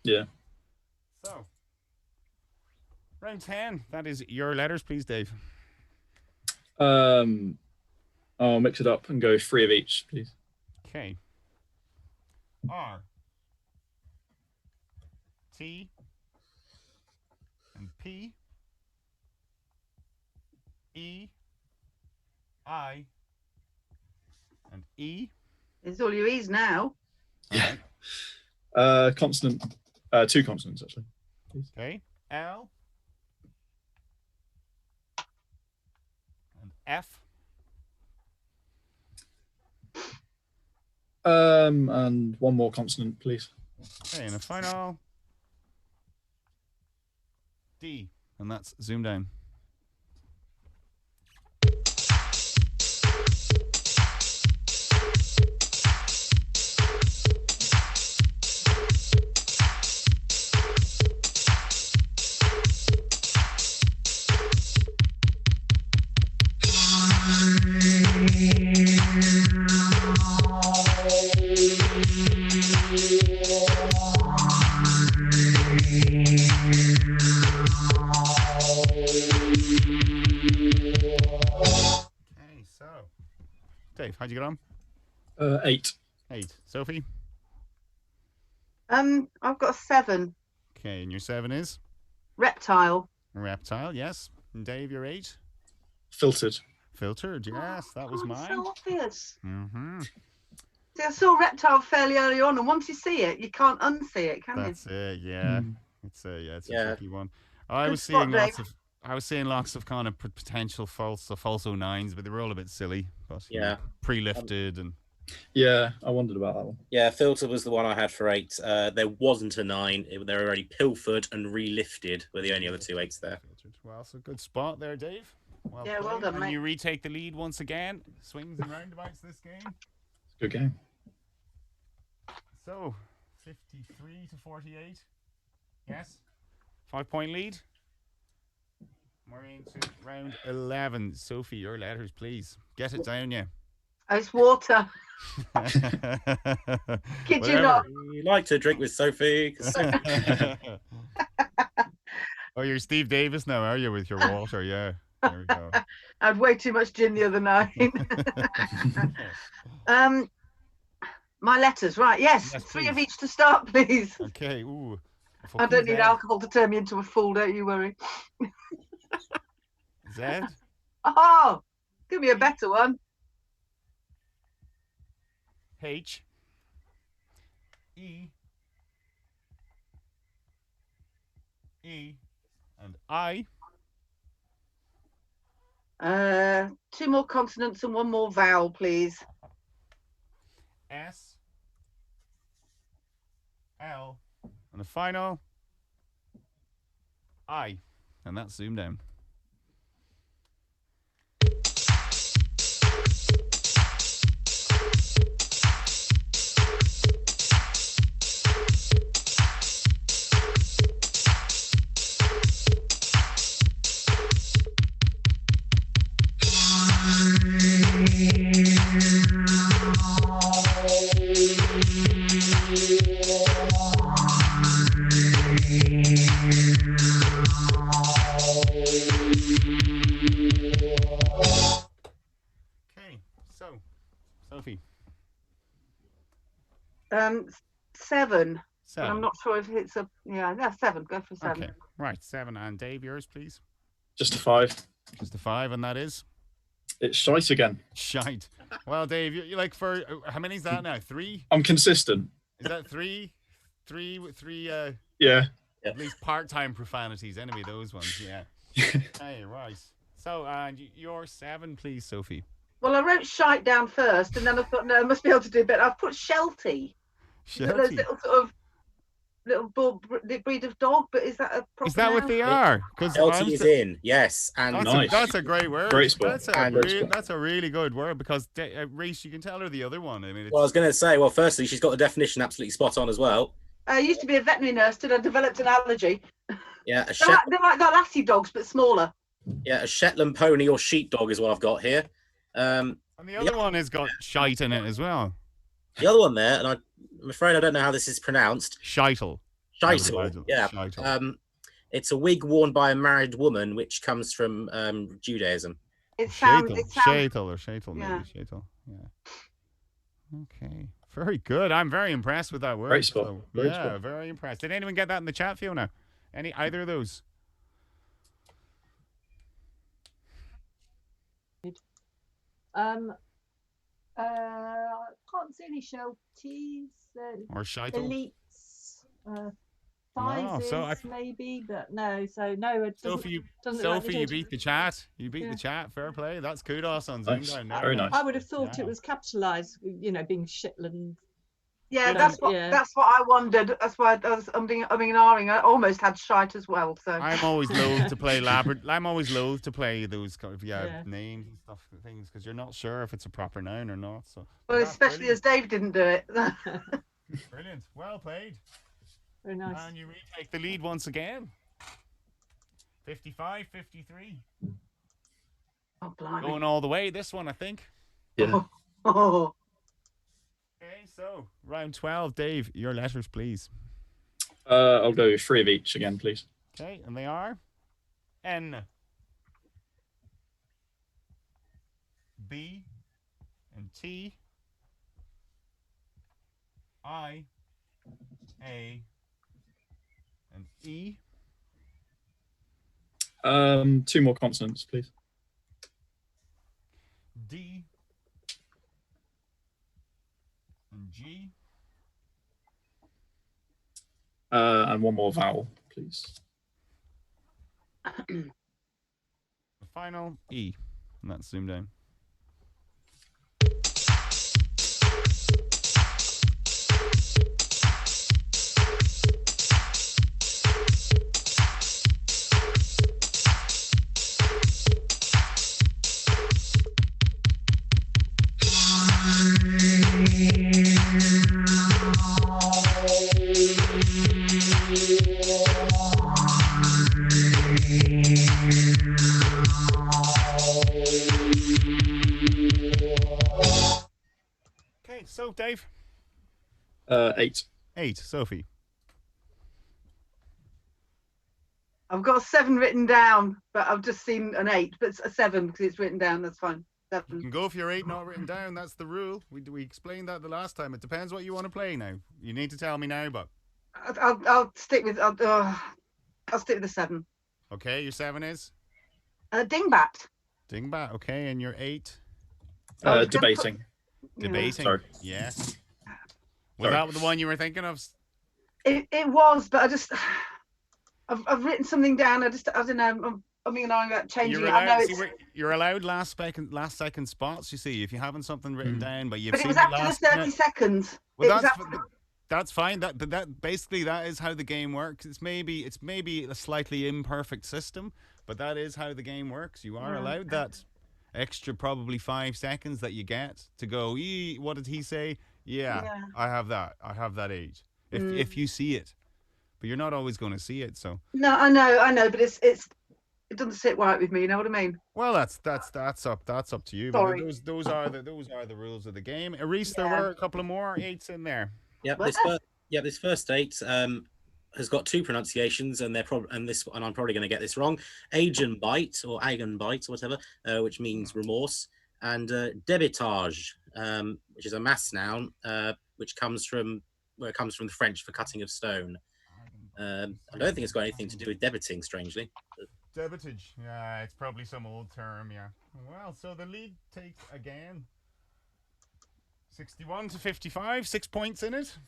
Yeah. So, round 10. That is your letters, please, Dave. I'll mix it up and go 3 of each, please. Okay. R, T, and P, E, I, and E. It's all your E's now. Yeah. Consonant. 2 consonants, actually. Please. Okay. L, and F. And 1 more consonant, please. Okay, and a final D, and that's ZoomDown. Dave, how'd you get on? 8. 8. Sophie? I've got a 7. Okay, and your 7 is? Reptile. Reptile, yes. And Dave, your 8? Filtered. Filtered, yes, that was mine. So obvious. Mm-hmm. See, I saw reptile fairly early on, and once you see it, you can't unsee it, can you? That's it, yeah. It's a tricky one. I Good was seeing lots of kind of potential false 09s, but they were all a bit silly. But, pre-lifted and. Yeah, I wondered about that one. Yeah, filter was the one I had for 8. There wasn't a 9. They were already pilfered and re-lifted. Were the only other 2 8s there. Well, so good spot there, Dave. Well done, and mate. you retake the lead once again. Swings and roundabouts this game. Good game. So, 53 to 48. Yes. 5-point lead. We're into round 11. Sophie, your letters, please. Get it down, yeah. It's water. Kid you not. You like to drink with Sophie. Oh, you're Steve Davis now, are you, with your water? Yeah. There we go. I had way too much gin the other night. My letters, right? Yes, 3 of each to start, please. Okay. Ooh. I don't need alcohol to turn me into a fool. Don't you worry. Z. Oh, give me a better one. H. E. E. And I. 2 more consonants and 1 more vowel, please. S. L. And the final I. And that's ZoomDown. Sophie. 7. But 7. I'm not sure if it's a 7. Go for 7. Okay, right, 7. And Dave, yours, please. Just a 5. Just a 5, and that is It's shite again. shite. Well, Dave, you like for how many is that now? 3? I'm consistent. Is that 3? 3? Yeah. At least part-time profanities. Enemy those ones. Yeah. Hey, right. So, and your 7, please, Sophie. Well, I wrote shite down first, and then I thought, no, I must be able to do better. I've put sheltie. Those little sort of breed of dog, but is that a proper Is that what they are? Because Sheltie is in, yes, and that's, nice. That's a great word. Great spot. That's a really good word because Rhys, you can tell her the other one. I mean, well, I was going to say, well, firstly, she's got the definition absolutely spot on as well. I used to be a veterinary nurse, and I developed an allergy. Yeah, they're like the lassie dogs, but smaller. Yeah, a Shetland pony or sheepdog is what I've got here. And the other one has got shite in it as well. The other one there, and I'm afraid I don't know how this is pronounced. Shitel. Shitel, yeah. Shitel. It's a wig worn by a married woman, which comes from Judaism. Shitel or Shatel, maybe. Yeah. Shatel. Yeah. Okay. Very good. I'm very impressed with that word. Great spot. So, Great yeah, spot. very impressed. Did anyone get that in the chat, Fiona? Either of those? Can't see any shelties. Or Shitel? Elites. Prizes, maybe, but no. So no. It Sophie, doesn't you beat the chat. You beat the chat. Fair play. That's kudos on ZoomDown. Nice. Very nice. I would have thought it was capitalised. Being Shetland. Yeah, that's what I wondered. That's why I was umming and ahhing. I almost had shite as well. So I'm always loath to play I'm always loath to play those kind of names and stuff and things because you're not sure if it's a proper noun or not. So well, especially as Dave didn't do it. Brilliant. Well played. Very nice. And you retake the lead once again. 55-53. Oh, blimey. Going all the way. This one, I think. Yeah. Oh. Okay, so round 12, Dave, your letters, please. I'll go 3 of each again, please. Okay, and they are N, B, and T, I, A, and E. 2 more consonants, please. D, and G. And 1 more vowel, please. The final E, and that's ZoomDown. Okay, so Dave. 8. 8, Sophie. I've got a 7 written down, but I've just seen an 8, but it's a 7 because it's written down. That's fine. 7. You can go for your 8 not written down. That's the rule. We explained that the last time. It depends what you want to play now. You need to tell me now, but I'll stick with I'll stick with the 7. okay. Your 7 is Dingbat. Dingbat. Okay, and your 8 Debating. debating. Sorry. Yes. Was that the one you were thinking of? It was, but I just I've written something down. I don't know. I'm about changing it. I know you're allowed last second spots. You see, if you haven't something written down, but you've but it seen was it after last the 30 minute. seconds. Well, It was that's after- That's fine. That basically that is how the game works. It's maybe a slightly imperfect system, but that is how the game works. You are allowed that extra probably 5 seconds that you get to go. What did he say? Yeah. I have that age. If you see it, but you're not always going to see it. So no, I know, but it doesn't sit right with me. You know what I mean? Well, that's up to you. Sorry. But those are the rules of the game. Rhys, there were a couple of more 8s in there. This first 8 has got 2 pronunciations, and and I'm probably going to get this wrong. Eigenbite or Eigenbite or whatever, which means remorse, and debitage, which is a mass noun, which comes from the French for cutting of stone. I don't think it's got anything to do with debiting, strangely. Debitage, yeah, it's probably some old term, yeah. Well, so the lead takes again 61-55, 6 points in it.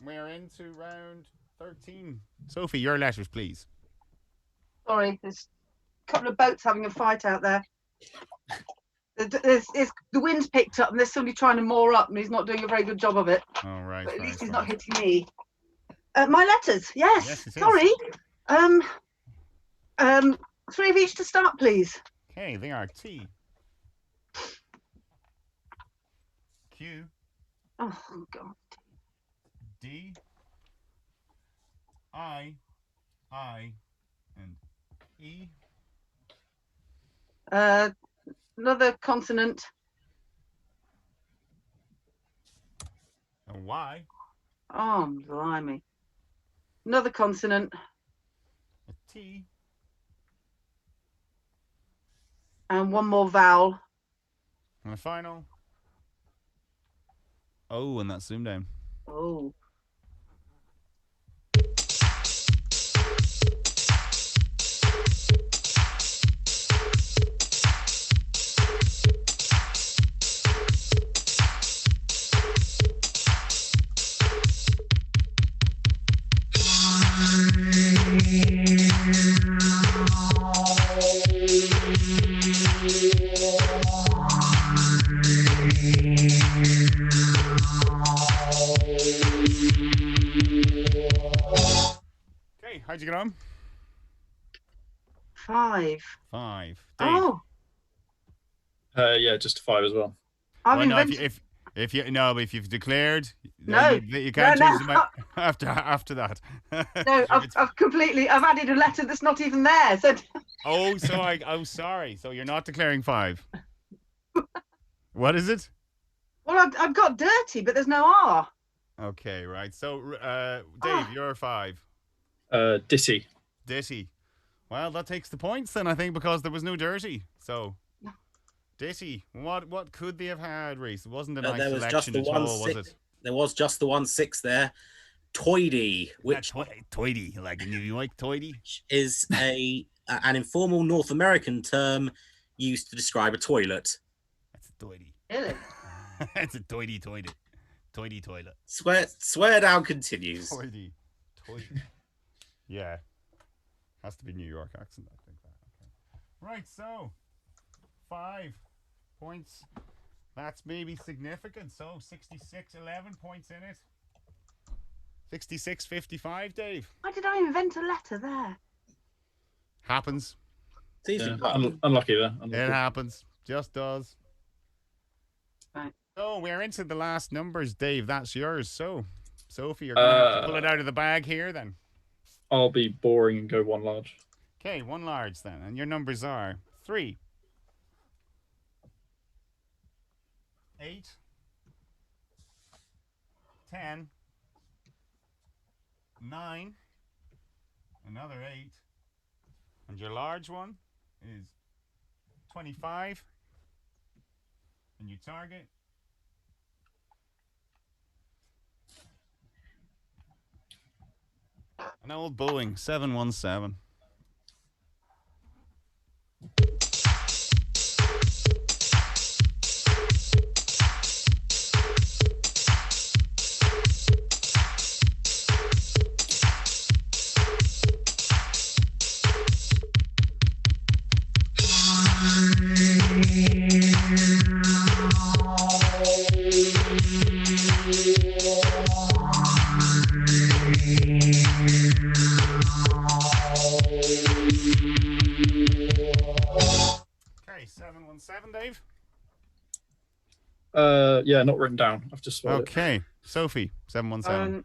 We're into round 13. Sophie, your letters, please. Sorry, there's a couple of boats having a fight out there. The wind's picked up and there's somebody trying to moor up and he's not doing a very good job of it. All right. But at least he's not hitting me. My letters, yes. Sorry. 3 of each to start, please. Okay, they are T, Q, oh God, D, I, and E. Another consonant. And Y. Oh, blimey. Another consonant. A T. And one more vowel. And a final. Oh, and that's ZoomDown. Oh. Okay, how'd you get on? 5. 5. Dave. Oh. Yeah, just 5 as well. Well, no, if you've declared, you can't change them out after that. No, I've added a letter that's not even there. So. Sorry. So you're not declaring 5. What is it? Well, I've got dirty, but there's no R. Okay, right. So, Dave, you're 5. Ditty. Ditty. Well, that takes the points then, I think, because there was no dirty. So, Ditty. What could they have had, Rhys? It wasn't a nice selection at all, was it? There was just the 1 6 there. Toidy, which toidy, like you like toidy, is an informal North American term used to describe a toilet. That's a toidy. Really? It's a toidy toilet. Toidy toilet. Swear down continues. Toidy. Yeah. Has to be New York accent, I think. Okay. Right, so 5 points. That's maybe significant. So 66, 11 points in it. 66-55, Dave. Why did I invent a letter there? Happens. It's easy. Unlucky there. It happens. Just does. Right. So we're into the last numbers, Dave. That's yours. So, Sophie, you're going to have to pull it out of the bag here then. I'll be boring and go 1 large. Okay, 1 large then. And your numbers are 3, 8, 10, 9, another 8, and your large one is 25, and you target an old Boeing 717. 717, Dave? Yeah, not written down. I've just spotted Okay. Sophie, 717.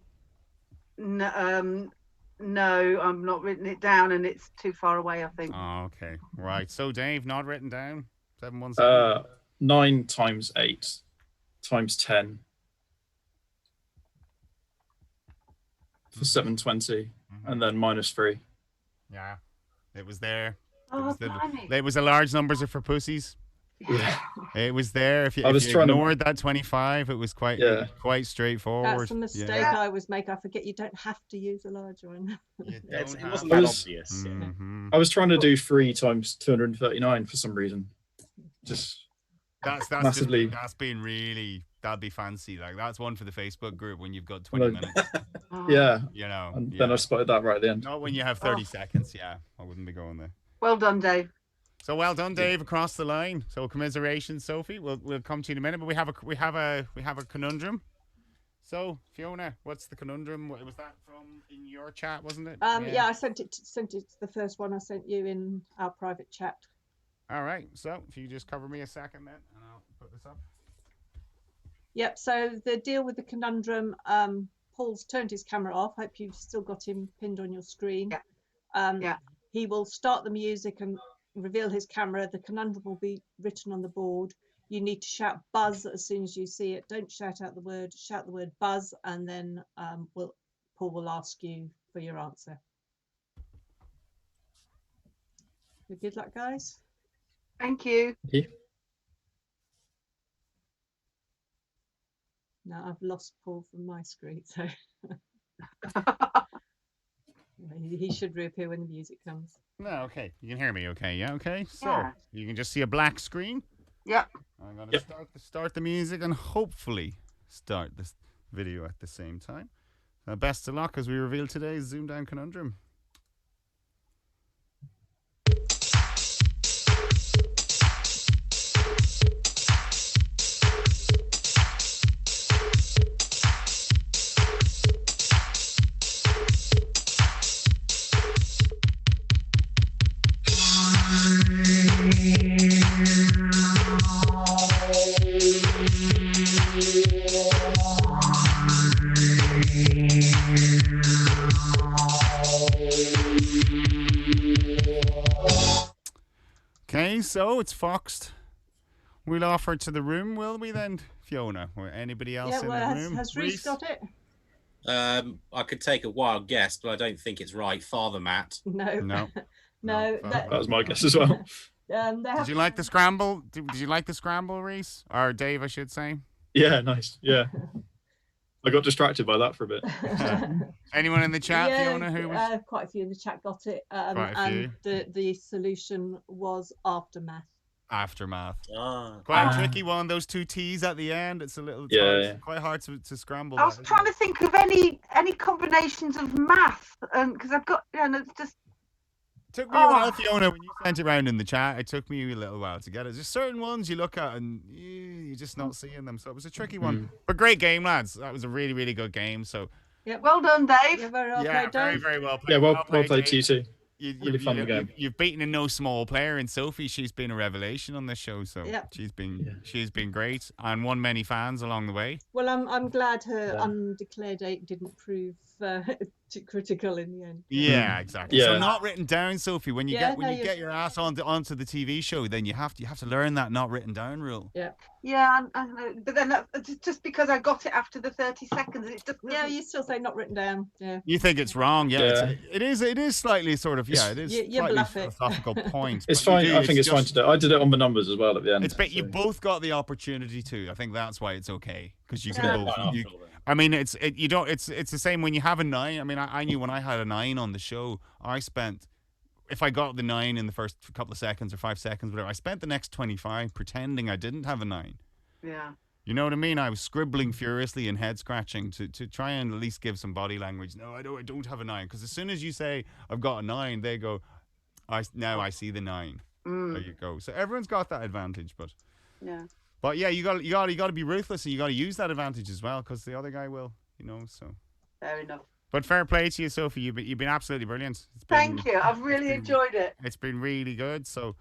No, I'm not written it down, and it's too far away, I think. Okay. Right. So, Dave, not written down. it. 717. 9 times 8 times 10 for 720, and then -3. Yeah. It was there. Oh, It was the large numbers are for pussies. Yeah. It was there. If you trying to- ignored that 25, it was quite straightforward. That's the mistake Yeah. I always make. I forget you don't have to use a large one. You It don't wasn't have- that obvious. Yeah. Mhm. I was trying to do 3 times 239 for some reason. Just That's massively. that's been really, that'd be fancy. Like that's one for the Facebook group when you've got 20 Like- minutes. Yeah. You know. And yeah. then I spotted that right at the end. Not when you have 30 seconds. Yeah, I wouldn't be going there. Well done, Dave. So well done, Dave, across the line. So commiserations, Sophie. We'll come to you in a minute, but we have a conundrum. So Fiona, what's the conundrum? Was that from in your chat, wasn't it? Yeah, I sent it the first one I sent you in our private chat. All right. So if you just cover me a second then, and I'll put this up. Yep. So the deal with the conundrum. Paul's turned his camera off. Hope you've still got him pinned on your screen. Yeah. Yeah. He will start the music and reveal his camera. The conundrum will be written on the board. You need to shout buzz as soon as you see it. Don't shout out the word. Shout the word buzz, and then Paul will ask you for your answer. Good luck, guys. Thank you. Now I've lost Paul from my screen, so he should reappear when the music comes. No, okay. You can hear me okay, yeah? Okay. So Yeah. you can just see a black screen. Yep. I'm going to start the music and hopefully start this video at the same time. Best of luck as we reveal today's ZoomDown Conundrum. Okay, so it's foxed. We'll offer to the room, will we then, Fiona? Or anybody else in the room? Has Rhys got it? I could take a wild guess, but I don't think it's right. Father Matt. No. No. No. That was my guess as well. Did you like the scramble? Did you like the scramble, Rhys? Or Dave, I should say. Yeah, nice. Yeah. I got distracted by that for a bit. Anyone in the chat, Fiona, who was? Quite a few in the chat got it. Quite a few. And the solution was aftermath. Aftermath. Ah. Quite a tricky one. Those two T's at the end. It's a little quite hard to scramble. I was trying to think of any combinations of math, because I've got, it's just. Took me a while, Fiona, when you sent it around in the chat. It took me a little while to get it. There's certain ones you look at and you're just not seeing them. So it was a tricky one. But great game, lads. That was a really, really good game. So Yeah, well done, Dave. Yeah, very well yeah, played, very, Dave. very well played. Yeah, well played to you too. Really fun game. You've beaten a no small player in Sophie. She's been a revelation on this show. So Yep. she's been great and won many fans along the way. Well, I'm glad her undeclared date didn't prove too critical in the end. Yeah, exactly. Yeah. So not written down, Sophie. When you Yeah, get your ass onto the TV show, then you have to learn that not written down rule. Yeah. Yeah, I know. But then just because I got it after the 30 seconds, it just Yeah, you still say not written down. Yeah. You think it's wrong? Yeah, it is slightly sort of it is You slightly bluff it. philosophical point. It's but you fine. do, I think it's fine to do. I did it on the numbers as well at the end. But you both got the opportunity to. I think that's why it's okay because you Yeah. can both. I mean, it's the same when you have a 9. I mean, I knew when I had a 9 on the show, I spent, if I got the 9 in the first couple of seconds or 5 seconds, whatever, I spent the next 25 pretending I didn't have a 9. Yeah. You know what I mean? I was scribbling furiously and head scratching to try and at least give some body language. No, I don't have a 9, because as soon as you say I've got a 9, they go, I see the 9. There you go. So everyone's got that advantage, but yeah, you got to be ruthless, and you got to use that advantage as well, because the other guy will, So Fair enough. But fair play to you, Sophie. You've been absolutely brilliant. Thank you. I've really enjoyed it. It's been really good. So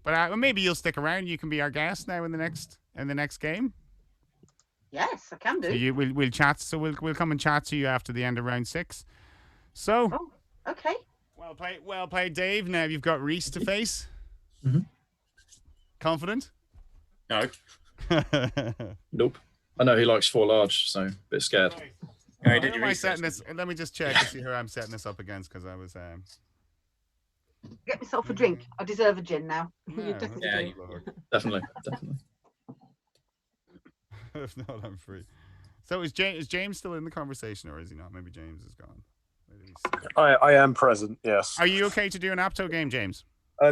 But maybe you'll stick around. You can be our guest now in the next game. Yes, I can do. So we'll chat. So we'll come and chat to you after the end of round 6. So. Oh, okay. Well played, Dave. Now you've got Rhys to face. Mm-hmm. Confident? No. Nope. I know he likes 4 large, so a bit scared. Right. Who am I setting this? Let me just check to see who I'm setting this up against, because I was. Get myself a drink. I deserve a gin now. You definitely do. Definitely. If not, I'm free. So is James still in the conversation, or is he not? Maybe James is gone. I am present, yes. Are you okay to do an Apto game, James?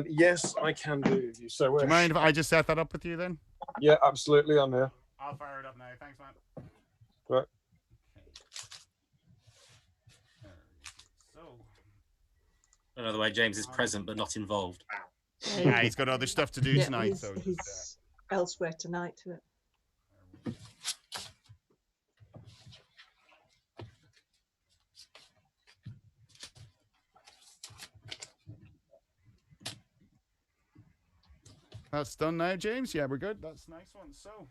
Yes, I can do if you so wish. Do you mind if I just set that up with you then? Yeah, absolutely, I'm here. I'll fire it up now. Thanks, man. Right. So. Another way, James is present but not involved. Yeah, he's got other stuff to do tonight. He's elsewhere tonight. That's done now, James. Yeah, we're good. That's a nice one. So,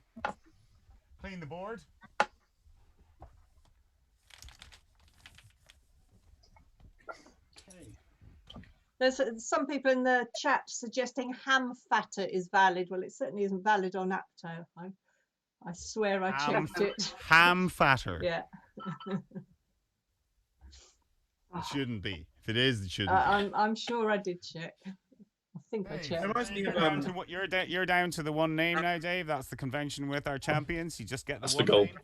clean the board. Okay. There's some people in the chat suggesting ham fatter is valid. Well, it certainly isn't valid on Apto. I swear I checked it. Ham fatter. Yeah. It shouldn't be. If it is, it shouldn't. I'm sure I did check. I think I checked. Reminds me of, you're down to the one name now, Dave. That's the convention with our champions. You just get That's one the goal. name.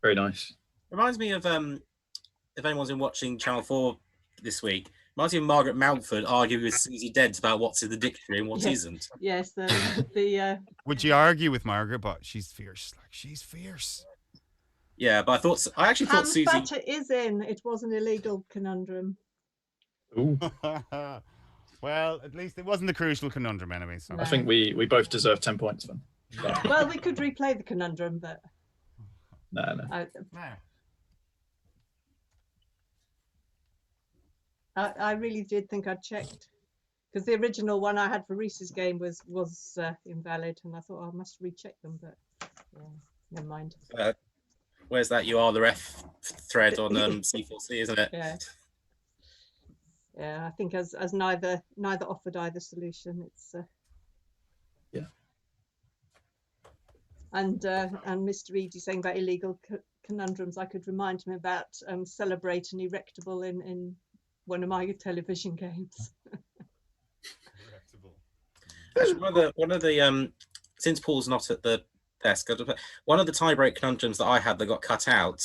Very nice. Reminds me of if anyone's been watching Channel 4 this week, reminds me of Margaret Mountford arguing with Susie Dents about what's in the dictionary and what isn't. Yes, the Would you argue with Margaret? But she's fierce. Like, she's fierce. Yeah, but I actually thought Susie. Ham fatter is in. It was an illegal conundrum. Ooh. Well, at least it wasn't the crucial conundrum anyway. So. I think we both deserve 10 points then. Well, we could replay the conundrum, but No. I really did think I'd checked, because the original one I had for Rhys's game was invalid, and I thought, I must recheck them, but yeah, never mind. Where's that "you are the ref" thread on C4C, isn't it? Yeah, I think as neither offered either solution. It's yeah. And Mr. Eady saying about illegal conundrums, I could remind him about Celebrate and Erectable in one of my television games. Actually, one of the since Paul's not at the desk, one of the tie-break conundrums that I had that got cut out,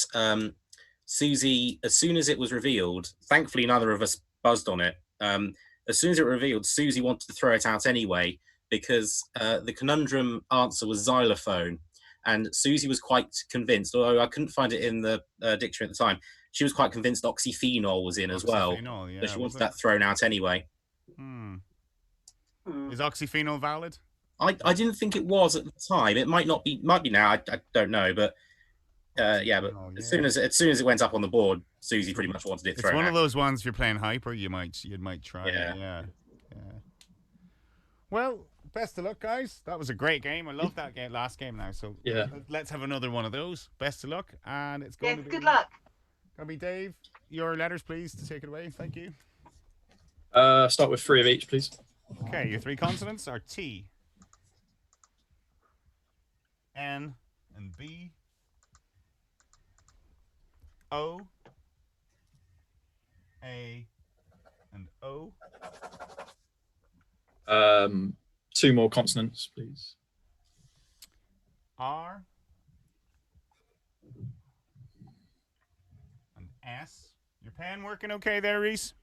Susie, as soon as it was revealed, thankfully neither of us buzzed on it. As soon as it revealed, Susie wanted to throw it out anyway, because the conundrum answer was xylophone, and Susie was quite convinced, although I couldn't find it in the dictionary at the time, she was quite convinced oxyphenol was in as well. Yeah, so she wanted that thrown out anyway. Is oxyphenol valid? I didn't think it was at the time. It might be now. I don't know, but yeah. But as soon as it went up on the board, Susie pretty much wanted it thrown out. It's one of those ones, if you're playing hyper, you might try. Yeah. Well, best of luck, guys. That was a great game. I love that last game now. So yeah, let's have another one of those. Best of luck, and it's going to be good luck. Gonna be Dave. Your letters, please, to take it away. Thank you. Start with 3 of each, please. Okay, your 3 consonants are T, N, and B, O, A, and O. 2 more consonants, please. R and S. Your pen working okay there, Rhys?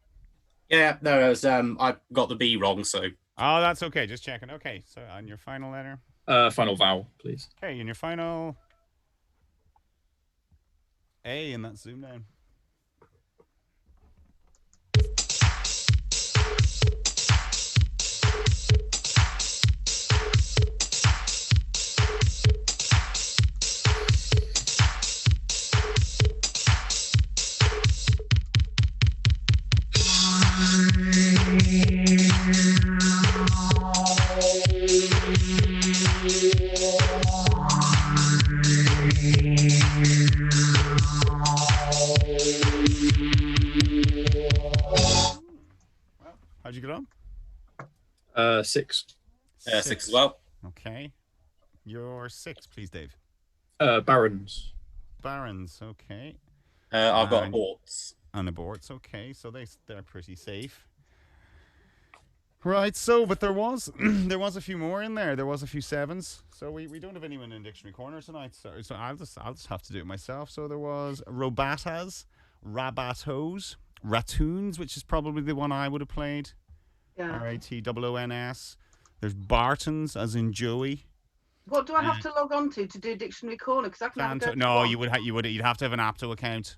Yeah, no, it was, I got the B wrong, so. Oh, that's okay. Just checking. Okay, so on your final letter. Final vowel, please. Okay, and your final A, and that's ZoomDown. 6. 6 as well. Okay. Your 6, please, Dave. Barons. Barons, okay. I've got aborts. And aborts, okay. So they're pretty safe. Right, so but there was there was a few more in there. There was a few 7s. So we don't have anyone in Dictionary Corner tonight. So I'll just have to do it myself. So there was robatas, rabatos, ratoons, which is probably the one I would have played. Yeah. RATOONS. There's Bartons, as in Joey. What do I have to log on to do Dictionary Corner? Because I can have a No, you'd have to have an Apto account.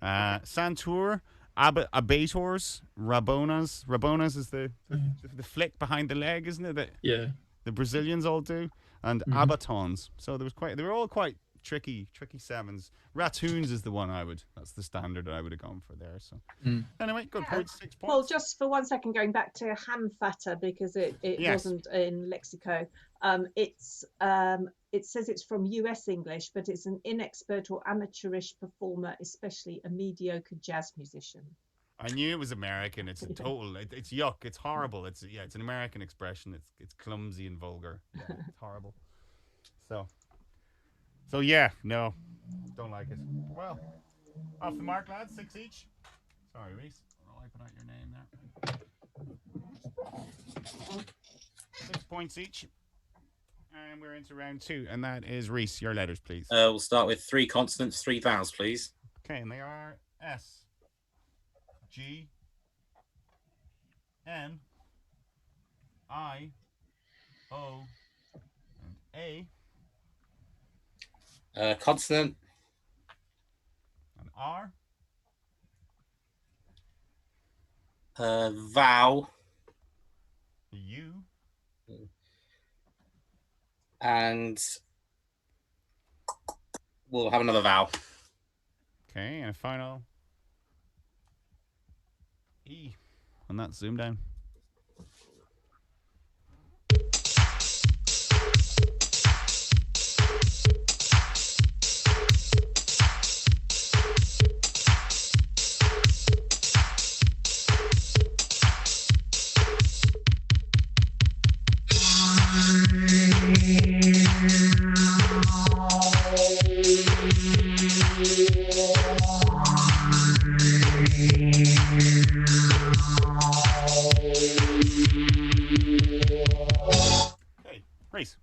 Santur, Abators, Rabonas. Rabonas is the flick behind the leg, isn't it? That the Brazilians all do. And Abatons. So they were all quite tricky 7s. Ratoons is the one that's the standard I would have gone for there. So anyway, good points, 6 points. Well, just for 1 second, going back to Hamfatter, because it wasn't in Lexico. It says it's from US English, but it's an inexpert or amateurish performer, especially a mediocre jazz musician. I knew it was American. It's a total. It's yuck. It's horrible. It's an American expression. It's clumsy and vulgar. Yeah, it's horrible. So yeah, no, don't like it. Well, off the mark, lads. 6 each. Sorry, Rhys. I'll put out your name there. 6 points each. And we're into round 2, and that is Rhys. Your letters, please. We'll start with 3 consonants, 3 vowels, please. Okay, and they are S, G, N, I, O, and A. Consonant. And R. Vowel. U. And we'll have another vowel. Okay, and a final E. And that's Zoom Down. Rhys.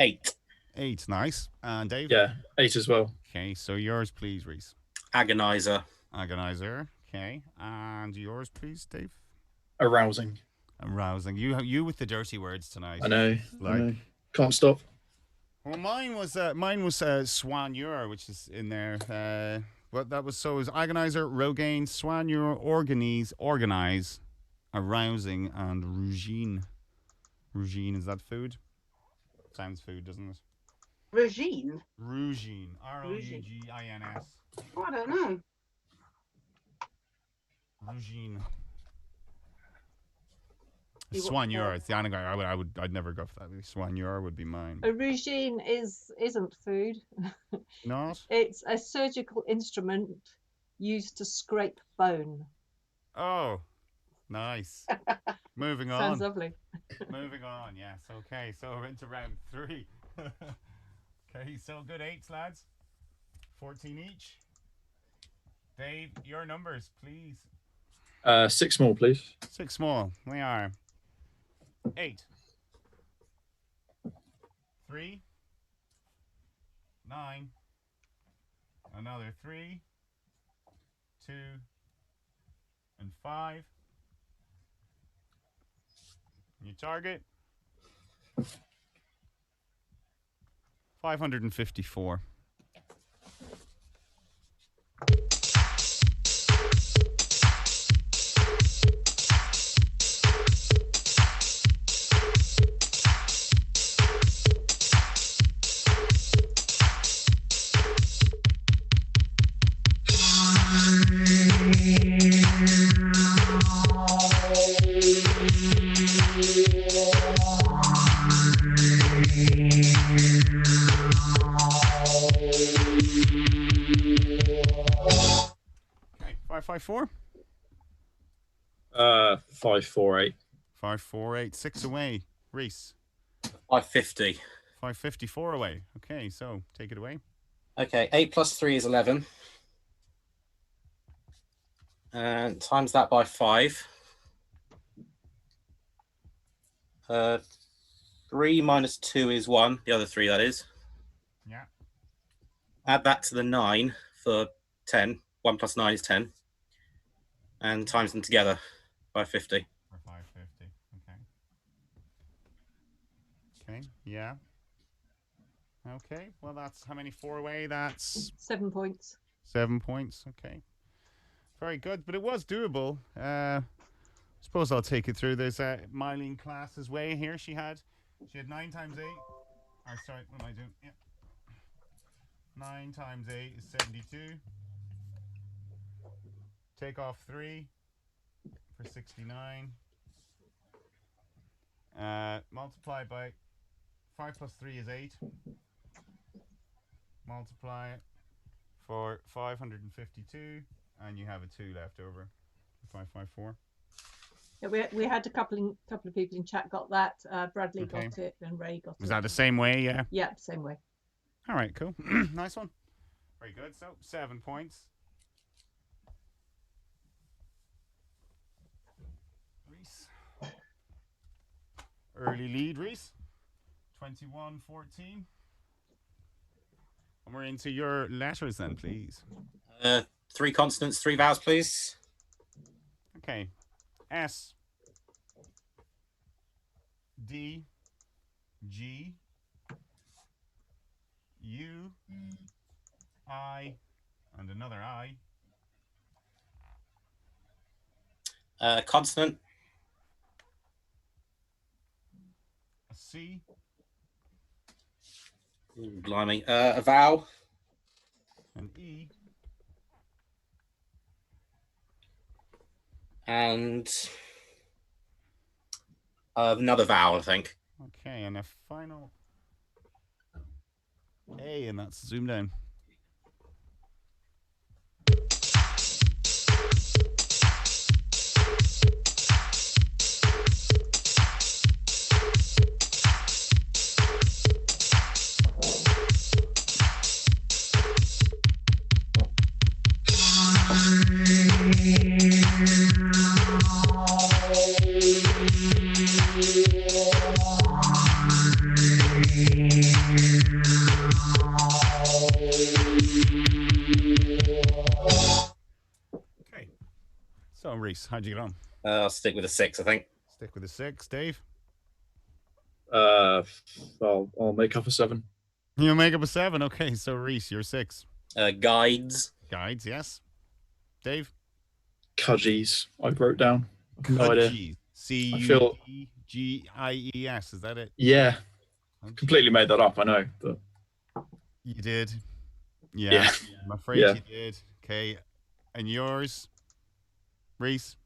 8. 8, nice. And Dave? Yeah, 8 as well. Okay, so yours, please, Rhys. Agonizer. Agonizer. Okay, and yours, please, Dave. Arousing. Arousing. You with the dirty words tonight. I know. Like, I know. Can't stop. Well, mine was soigneur, which is in there. What that was so is agonizer, Rogaine, soigneur, organize, arousing, and rougine. Rougine, is that food? Sounds food, doesn't it? Regine? Rougine. Rougins. I don't know. Rougine. Soigneur. It's the anagram. I'd never go for that. Soigneur would be mine. A rougine isn't food. Not? It's a surgical instrument used to scrape bone. Oh, nice. Moving on. Sounds lovely. Moving on, yes. Okay, so we're into round 3. Okay, so good 8s, lads. 14 each. Dave, your numbers, please. 6 more, please. 6 more. We are 8, 3, 9, another 3, 2, and 5. You target 554. Okay, 554. 548. 5, 4, 8, 6 away. Rhys. 550. 554 away. Okay, so take it away. Okay, 8 plus 3 is 11. And times that by 5. 3 minus 2 is 1. The other 3, that is. Yeah. Add that to the 9 for 10. 1 plus 9 is 10. And times them together by 50. For 550. Okay. Okay, yeah. Okay, well, that's how many 4 away? That's 7 points. 7 points. Okay. Very good, but it was doable. Suppose I'll take it through. There's Mylene Class's way here. She had 9 times 8. Oh, sorry, what am I doing? Yeah. 9 times 8 is 72. Take off 3 for 69. Multiply by 5 plus 3 is 8. Multiply it for 552, and you have a 2 left over. 554. Yeah, we had a couple of people in chat got that. Bradley got it, and Ray got it. Was that the same way? Yeah. Yeah, same way. All right, cool. Nice one. Very good. So 7 points. Rhys. Early lead, Rhys. 21-14. And we're into your letters then, please. 3 consonants, 3 vowels, please. Okay. S. D. G. U. I. And another I. Consonant. A C. Ooh, blimey. A vowel. An E. And another vowel, I think. Okay, and a final A, and that's ZoomDown. Okay. So, Rhys, how'd you get on? I'll stick with a 6, I think. Stick with a 6. Dave? I'll make up a 7. You'll make up a 7. Okay, so Rhys, you're 6. Guides. Guides, yes. Dave? Cudgies, I wrote down. No idea. Cudgies. Is that it? Yeah. Okay. Completely made that up, I know. But You did. Yeah. I'm afraid you did. Okay. And yours, Rhys?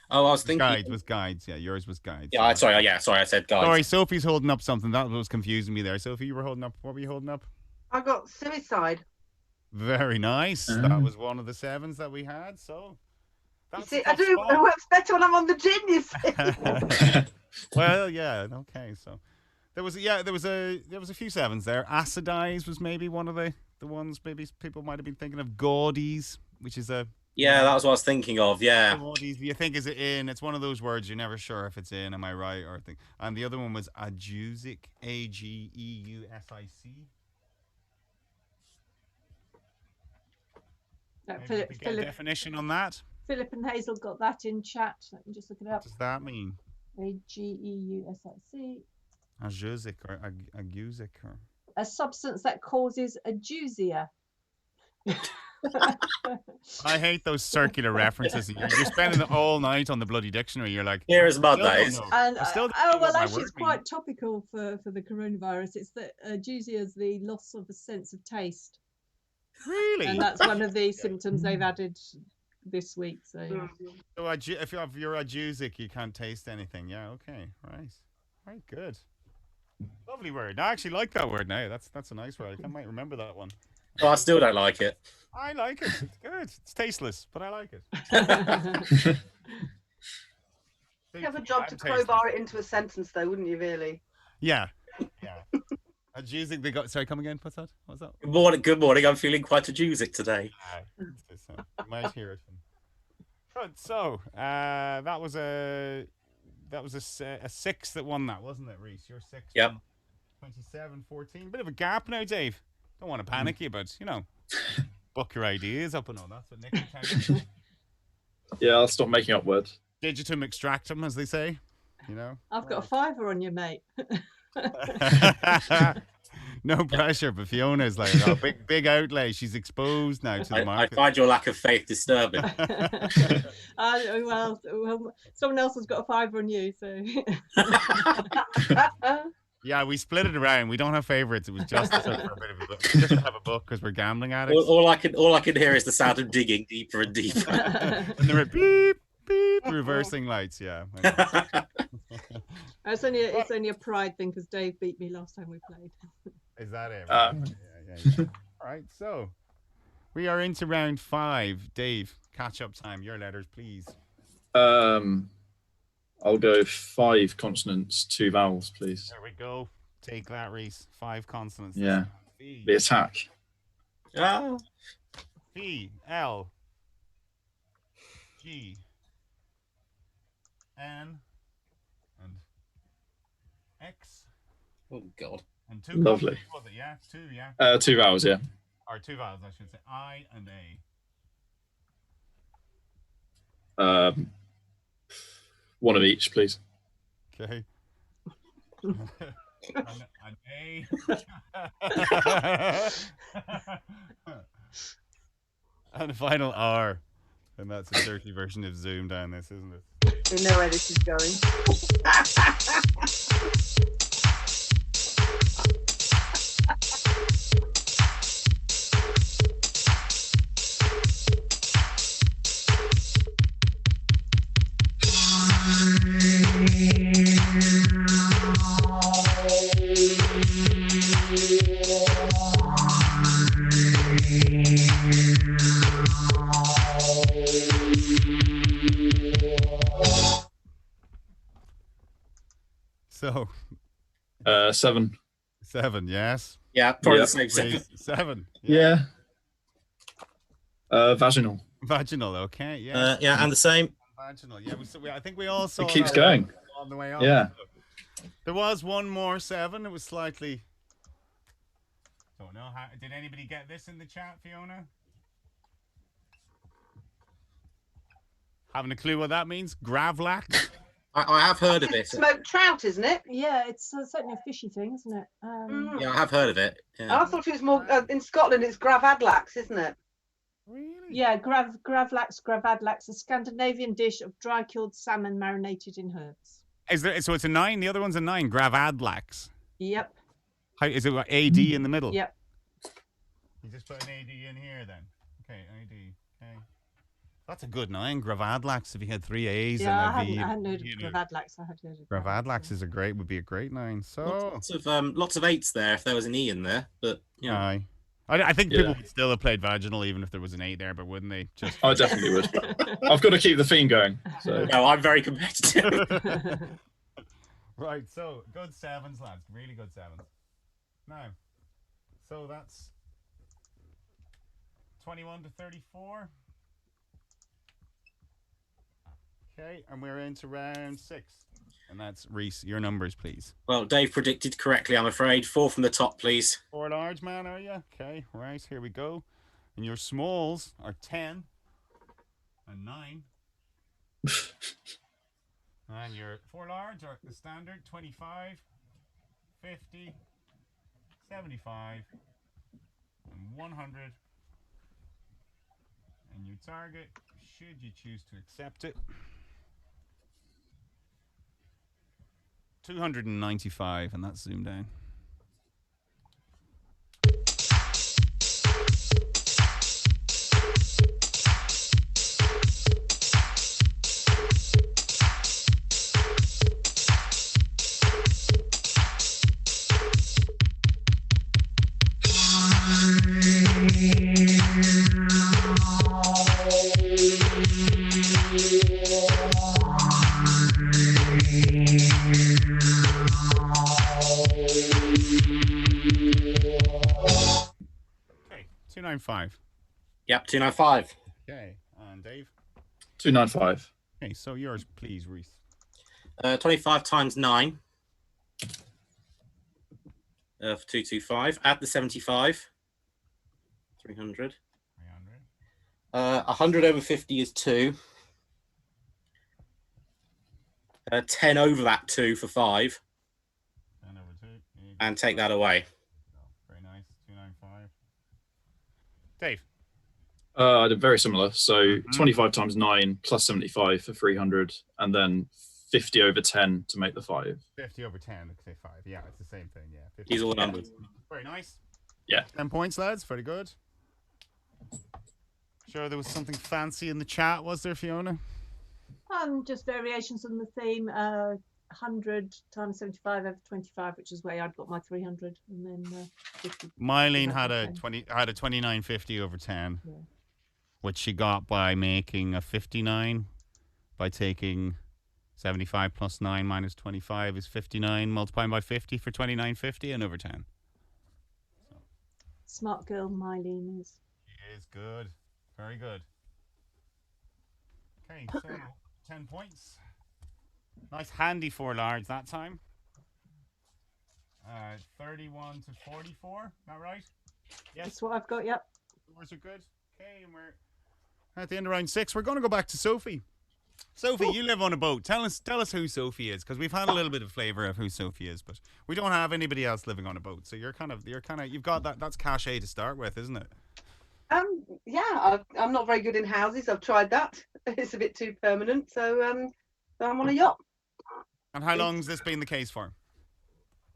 Oh, I was thinking. Guides was guides. Yeah, yours was guides. Yeah, sorry, I said guides. Sorry, Sophie's holding up something. That was confusing me there. Sophie, you were holding up. What were you holding up? I got suicide. Very nice. That was one of the 7s that we had. So, you see, I do. It works better when I'm on the gin. You see. Well, yeah. Okay, so there was a few 7s there. Acidize was maybe one of the ones maybe people might have been thinking of. Gaudies, which is a that was what I was thinking of. Yeah. Gaudies, you think is it in? It's one of those words you're never sure if it's in. Am I right? Or thing. And the other one was agusic. Ageusic. Philip, get a definition on that. Philip and Hazel got that in chat. Let me just look it up. What does that mean? Ageusic. Agusic or agusic or A substance that causes agusia. I hate those circular references. You're spending all night on the bloody dictionary. You're like, here is mud, that is. And actually, it's quite topical for the coronavirus. It's that agusia is the loss of a sense of taste. Really? And that's one of the symptoms they've added this week. So if you're agusic, you can't taste anything. Yeah. Okay. Right. Good. Lovely word. I actually like that word now. That's a nice word. I might remember that one. Well, I still don't like it. I like it. It's good. It's tasteless, but I like it. You have a job to crowbar it into a sentence, though, wouldn't you? Really? Yeah. A Jusic they got. Sorry, come again. What's that? Good morning. Good morning. I'm feeling quite a Jusic today. You might hear it. Right. So that was a six that won that, wasn't it, Rhys? You're six. Yep. 27-14. Bit of a gap now, Dave. Don't want to panic you, but book your ideas up and all. That's what Nick will tell you. Yeah, I'll stop making up words. Digitum extractum, as they say. I've got a fiver on you, mate. No pressure, but Fiona's like, big outlay. She's exposed now to the market. I find your lack of faith disturbing. Well, someone else has got a fiver on you, so. Yeah, we split it around. We don't have favorites. It was just for a bit of a book. Just to have a book because we're gambling addicts. All I can hear is the sound of digging deeper and deeper. And the beep beep reversing lights. Yeah. It's only a pride thing because Dave beat me last time we played. Is that it? Yeah. All right, so we are into round 5. Dave, catch up time. Your letters, please. I'll go 5 consonants, 2 vowels, please. There we go. Take that, Rhys. 5 consonants. Yeah. V. The attack. V, L, G, N, and X. Oh God. And 2. Lovely. Was it? Yeah, 2. Yeah. 2 vowels. Yeah. Or 2 vowels, I should say. I and A. One of each, please. Okay. An A. And a final R. And that's a dirty version of ZoomDown, this, isn't it? We know where this is going. So 7. 7, yes. Yeah, probably Yep. the same. 7. Yeah. Vaginal. Vaginal, okay, yeah. Yeah, and the same. Vaginal, yeah. I think we all saw It keeps that going. on the way up. Yeah. There was one more 7. It was slightly. Don't know. Did anybody get this in the chat, Fiona? Having a clue what that means? Gravlax? I have heard of it. Smoked trout, isn't it? Yeah, it's certainly a fishy thing, isn't it? Yeah, I have heard of it. Yeah. I thought it was more in Scotland. It's gravadlax, isn't it? Really? Yeah, gravadlax, a Scandinavian dish of dry cured salmon marinated in herbs. So it's a 9. The other one's a 9. Gravadlax. Yep. Is it AD in the middle? Yep. You just put an AD in here then. Okay, AD. Okay. That's a good 9. Gravadlax if you had 3 A's Yeah, and a V. I hadn't heard of gravadlax. I had heard of Gravadlax would be a great 9. So Lots of 8s there if there was an E in there, but aye. I think people would still have played vaginal even if there was an 8 there, but wouldn't they? Just I definitely would. I've got to keep the theme going. So. no, I'm very competitive. Right, so good 7s, lads. Really good 7s. Now, so that's 21 to 34. Okay, and we're into round 6. And that's Rhys. Your numbers, please. Well, Dave predicted correctly, I'm afraid. 4 from the top, please. 4 large man, are you? Okay, right, here we go. And your smalls are 10 and 9. And your 4 large are the standard 25, 50, 75, and 100. And your target, should you choose to accept it, 295, and that's ZoomDown. 295. Yep, 295. Okay, and Dave? 295. Okay, so yours, please, Rhys. 25 times 9 for 225. Add the 75. 300. 100 over 50 is 2. 10 over that 2 for 5. 10 over 2. And take that away. Very nice. 295. Dave? I did very similar. So 25 times 9 plus 75 for 300, and then 50 over 10 to make the 5. 50 over 10, okay, 5. Yeah, it's the same thing. Yeah. 50. These are all numbers. Very nice. Yeah. 10 points, lads. Very good. Sure, there was something fancy in the chat, was there, Fiona? Just variations on the theme. 100 times 75 over 25, which is where I'd got my 300, and then 50. Mylene had a 2950 over 10, which she got by making a 59 by taking 75 plus 9 minus 25 is 59, multiplying by 50 for 2950 and over 10. So. Smart girl Mylene is. She is good. Very good. Okay, so 10 points. Nice handy 4 large that time. 31 to 44, is that right? Yes. That's what I've got, yep. Yours are good. Okay, and we're at the end of round 6. We're going to go back to Sophie. Sophie, you live on a boat. Tell us who Sophie is, because we've had a little bit of flavour of who Sophie is, but we don't have anybody else living on a boat. So you've got that's cachet to start with, isn't it? Yeah, I'm not very good in houses. I've tried that. It's a bit too permanent, so I'm on a yacht. And how long has this been the case for?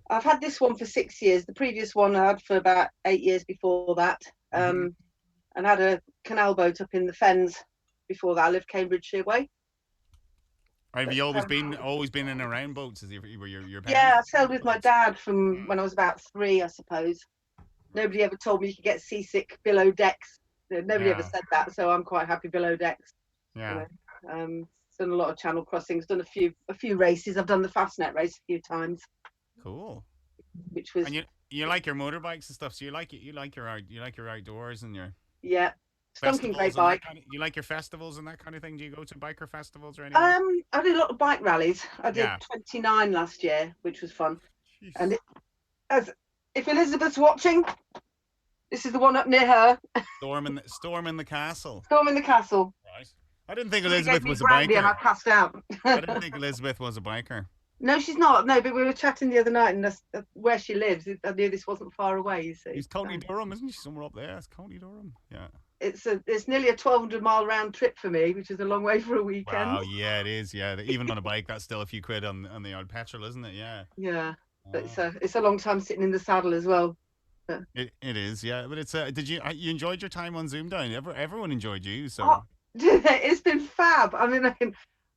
I've had this one for 6 years. The previous one I had for about 8 years before that, and had a canal boat up in the Fens before that. I lived Cambridgeshire way. Have you always been in and around boats as you were your parents? Yeah, I sailed with my dad from when I was about 3, I suppose. Nobody ever told me you could get seasick below decks. Nobody ever said that, so I'm quite happy below decks. Yeah. Done a lot of channel crossings. Done a few races. I've done the Fastnet race a few times. Cool. Which was. And you like your motorbikes and stuff, so you like your outdoors and your. Yeah. Stunking great bike. You like your festivals and that kind of thing? Do you go to biker festivals or anything? I did a lot of bike rallies. I did 29 last year, which was fun. Jeez. And if Elizabeth's watching, this is the one up near her. Storm in the castle. Storm in the castle. Right. I didn't think Elizabeth was a biker. And I passed out. I didn't think Elizabeth was a biker. No, she's not. No, but we were chatting the other night, and that's where she lives. I knew this wasn't far away. You see. It's County Durham, isn't she? Somewhere up there. It's County Durham. Yeah. It's nearly a 1,200-mile round trip for me, which is a long way for a weekend. Wow, yeah, it is. Yeah, even on a bike, that's still a few quid on the old petrol, isn't it? Yeah. Yeah, but it's a long time sitting in the saddle as well. But it is, yeah. But it's did you enjoyed your time on ZoomDown? Everyone enjoyed you, so. Oh, it's been fab. I mean,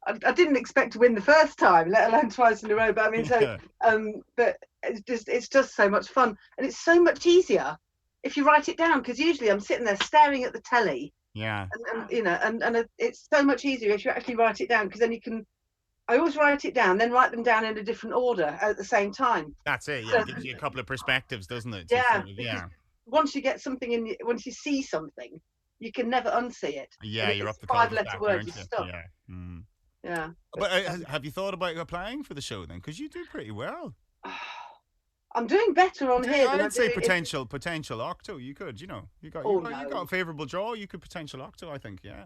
I didn't expect to win the first time, let alone twice in a row. But I mean, but it's just so much fun, and it's so much easier if you write it down, because usually I'm sitting there staring at the telly. Yeah. And it's so much easier if you actually write it down, because then you can. I always write it down, then write them down in a different order at the same time. That's it. Yeah, it gives you a couple of perspectives, doesn't it? Yeah. Once you get something once you see something, you can never unsee it. Yeah, you're up the 5-letter word. You're stuck. Yeah. Mm. Yeah. But have you thought about applying for the show then? Because you do pretty well. I'm doing better on here. I'd say potential octo. You could, you got a favourable draw. You could potential octo, I think. Yeah.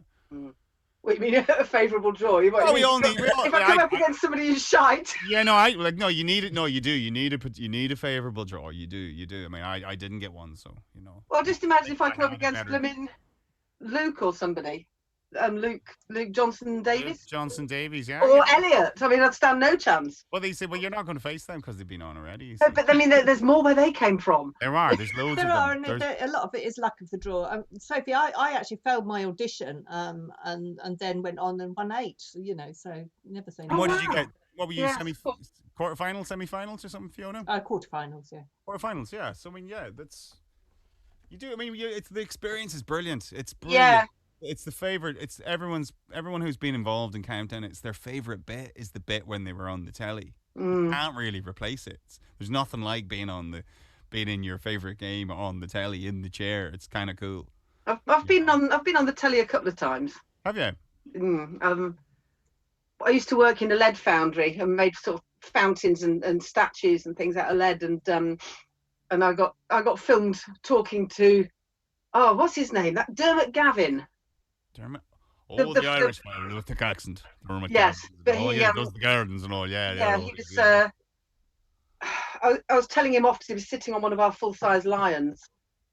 What, you mean a favourable draw? If I come up against somebody who's shite. Yeah, no, you need it. No, you do. You need a favourable draw. You do. I mean, I didn't get one, so Well, just imagine if I come up against Luke or somebody. Luke Johnson Davies. Johnson Davies, yeah. Or Elliot. I mean, I'd stand no chance. Well, they say, you're not going to face them because they've been on already. No, but I mean, there's more where they came from. There's loads of them. And a lot of it is luck of the draw. Sophie, I actually failed my audition, and then went on and won 8. So never say no. What did you get? What were you, quarterfinals, semi-finals or something, Fiona? Quarterfinals, yeah. Quarterfinals, yeah. So, I mean, yeah, that's... You do, I mean, the experience is brilliant. It's brilliant. Yeah. It's the favorite. It's everyone who's been involved in Countdown. It's their favorite bit is the bit when they were on the telly. You can't really replace it. There's nothing like being on been in your favorite game on the telly in the chair. It's kind of cool. I've been on the telly a couple of times. Have you? I used to work in a lead foundry and made sort of fountains and statues and things out of lead, and I got filmed talking to what's his name? That Dermot Gavin. Dermot. Oh, the Irish man with the accent. Dermot yes, Gavin. but he does the gardens and all. Yeah, he was. I was telling him off because he was sitting on one of our full-size lions,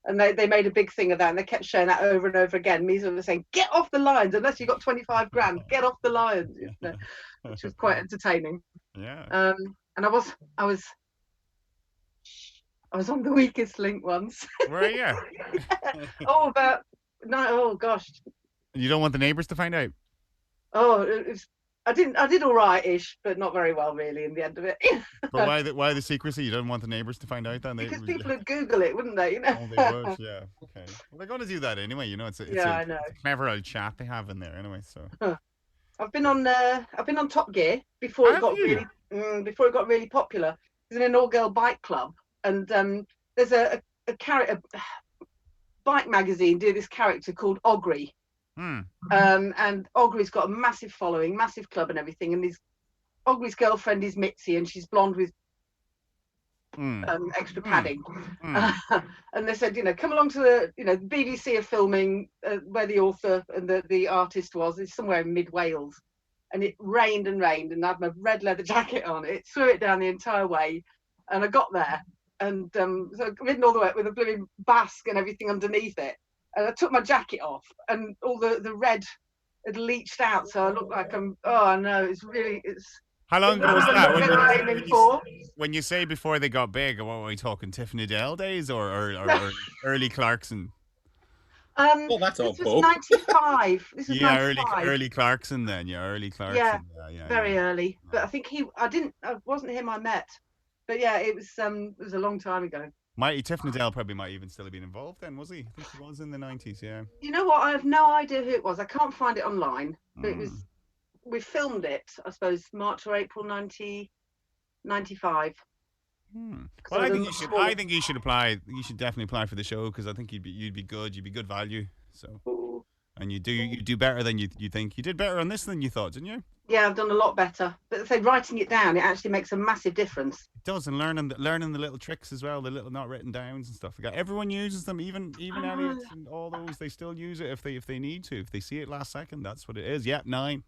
and they made a big thing of that, and they kept showing that over and over again. Me sort of saying, "Get off the lions! Unless you got 25 grand, get off the lions," which was quite entertaining. Yeah. And I was on the Weakest Link once. Where are you? Oh gosh. You don't want the neighbours to find out? Oh, I did all right-ish, but not very well really in the end of it. But why the secrecy? You don't want the neighbours to find out then? Because people would Google it, wouldn't they? Oh, they would, yeah. Okay. Well, they're going to do that anyway. It's I know. It's a clever old chat they have in there anyway. So. I've been on Top Gear before it got really popular. There's an all-girl bike club, and there's a bike magazine do this character called Ogri. And Ogri's got a massive following, massive club and everything, and Ogri's girlfriend is Mitzi, and she's blonde with extra padding. And they said, come along to the BBC are filming where the author and the artist was. It's somewhere in mid Wales, and it rained and I had my red leather jacket on. It threw it down the entire way, and I got there, and so I'd ridden all the way with a blooming basque and everything underneath it. And I took my jacket off, and all the red had leached out, so I looked like it's. How long ago was that? When you say before they got big, what were we talking? Tiffany Dale days or early Clarkson? That's all. This was 95. This was 95. early Clarkson then. Yeah, early Clarkson. Yeah, very early. But I think it wasn't him I met. But yeah, it was a long time ago. Tiffany Dale probably might even still have been involved then, was he? I think he was in the 90s, yeah. You know what? I have no idea who it was. I can't find it online. But we filmed it, I suppose, March or April 1995. Well, I think you should apply. You should definitely apply for the show because I think you'd be good. You'd be good value. So, and you do better than you think. You did better on this than you thought, didn't you? Yeah, I've done a lot better. But say writing it down, it actually makes a massive difference. It does, and learning the little tricks as well, the little not written downs and stuff. Everyone uses them, even Elliot and all those. They still use it if they need to. If they see it last second, that's what it is. Yeah, 9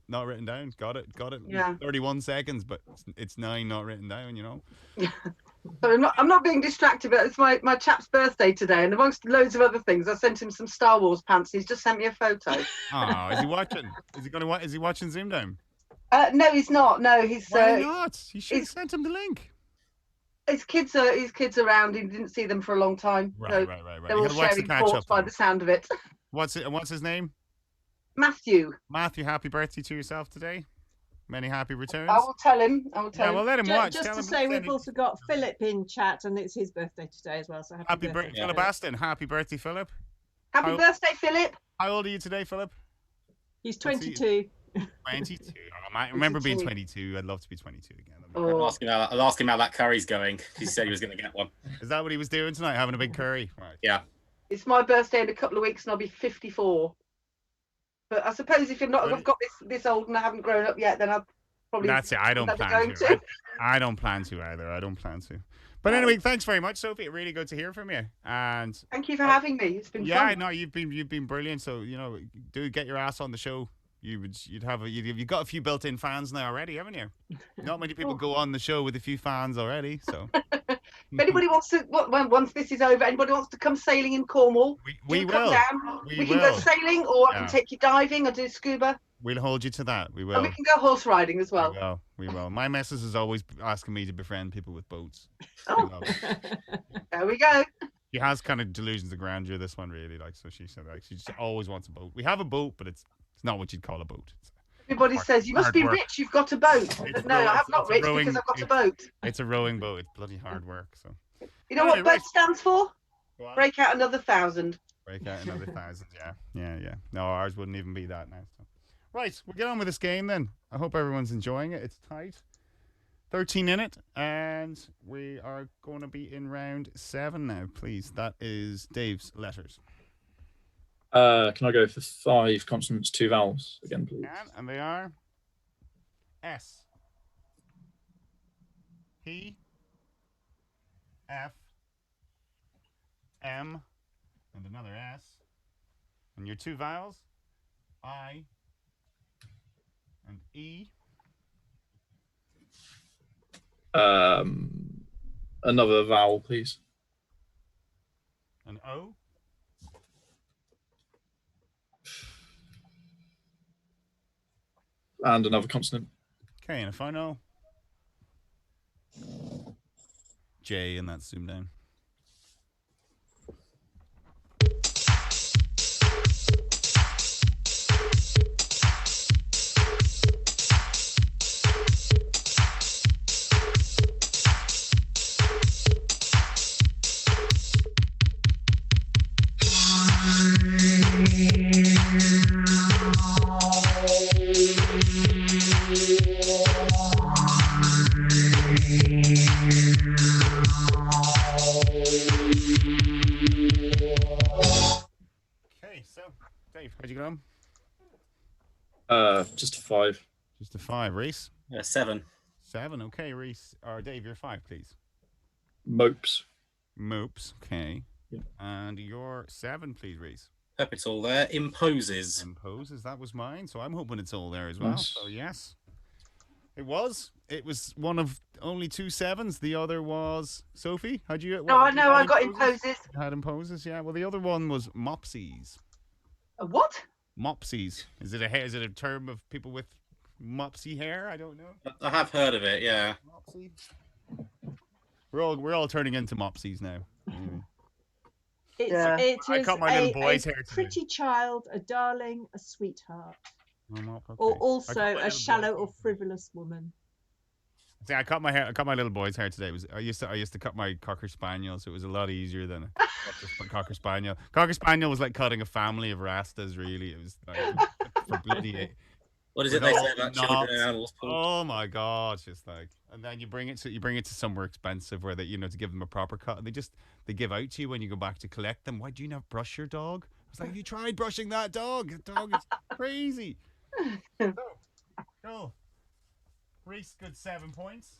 not written down. Got it. Yeah. 31 seconds, but it's 9 not written down. So I'm not being distracted, but it's my chap's birthday today, and amongst loads of other things, I sent him some Star Wars pants. He's just sent me a photo. Oh, is he watching? Is he watching ZoomDown? No, he's not. No, he's. Why not? You should have sent him the link. His kids around. He didn't see them for a long time. Right. They're all sharing thoughts by the sound of it. What's his name? Matthew. Matthew, happy birthday to yourself today. Many happy returns. I will tell him. Yeah, well, let him watch. Just to say, we've also got Philip in chat, and it's his birthday today as well. So happy birthday, Philip Aston. Happy birthday, Philip. Happy birthday, Philip. How old are you today, Philip? He's 22. 22. I might remember being 22. I'd love to be 22 again. I'll ask him how that curry's going. He said he was going to get one. Is that what he was doing tonight? Having a big curry? Right. Yeah. It's my birthday in a couple of weeks, and I'll be 54. But I suppose if I've got this old and I haven't grown up yet, then I'll probably. That's it. I don't plan to. I don't plan to either. I don't plan to. But anyway, thanks very much, Sophie. Really good to hear from you. And thank you for having me. It's been fun. Yeah, no, you've been brilliant. So do get your ass on the show. You've got a few built-in fans now already, haven't you? Not many people go on the show with a few fans already. So, if anybody wants to, once this is over, anybody wants to come sailing in Cornwall, we will. Come down. We can go sailing, or I can take you diving, or do scuba. We'll hold you to that. We will. And we can go horse riding as well. We will. My missus is always asking me to befriend people with boats. Oh, there we go. She has kind of delusions of grandeur. This one really, so she said, she just always wants a boat. We have a boat, but it's not what you'd call a boat. Everybody says you must be rich. You've got a boat. No, I'm not rich because I've got a boat. It's a rowing boat. It's bloody hard work. So you know what boat stands for? Break out another 1,000. Break out another 1,000. Yeah. No, ours wouldn't even be that now. So. Right, we'll get on with this game then. I hope everyone's enjoying it. It's tight. 13 in it, and we are going to be in round 7 now, please. That is Dave's letters. Can I go for 5 consonants, 2 vowels again, please? And they are S, P, F, M, and another S. And your 2 vowels, I and E. Another vowel, please. An O. And another consonant. Okay, and a final J, and that's ZoomDown. Okay, so Dave, how'd you get on? Just a 5. Just a 5. Rhys? 7. 7. Okay, Rhys. Or Dave, you're 5, please. Mopes. Mopes. Okay. Yeah. And your 7, please, Rhys. Hope it's all there. Imposes. Imposes. That was mine, so I'm hoping it's all there as well. Nice. So yes, it was. It was one of only 2 7s. The other was Sophie. How'd you? No, I know. I got imposes. Had imposes. Yeah. Well, the other one was mopsies. A what? Mopsies. Is it a hair? Is it a term of people with mopsy hair? I don't know. I have heard of it, yeah. Mopsy. We're all turning into mopsies now. Anyway. It I is cut my little boy's hair today. pretty child, a darling, a sweetheart, Okay. or also my a little shallow boy's or hair. frivolous woman. See, I cut my hair. I cut my little boy's hair today. I used to cut my cocker spaniel, so it was a lot easier than a cocker spaniel. Cocker spaniel was like cutting a family of rastas. Really, it was like for bloody. What is it they say about children and animals? Paul? Oh my god, it's just like, and then you bring it to somewhere expensive where they, to give them a proper cut, and they give out to you when you go back to collect them. Why do you not brush your dog? I was like, have you tried brushing that dog? The dog is crazy. Cool. Rhys, good 7 points.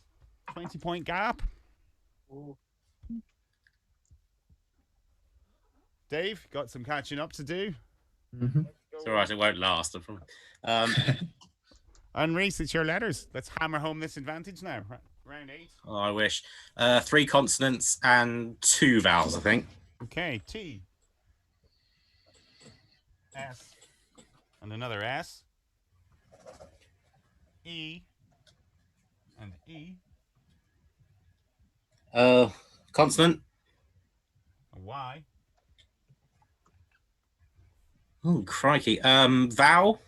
20-point gap. Ooh. Dave, got some catching up to do. Mm-hmm. It's all right, it won't last. And Rhys, it's your letters. Let's hammer home this advantage now. Round 8. Oh, I wish. 3 consonants and 2 vowels, I think. Okay, T. S. And another S. E. And E. Consonant. A Y. Oh, crikey. Vowel.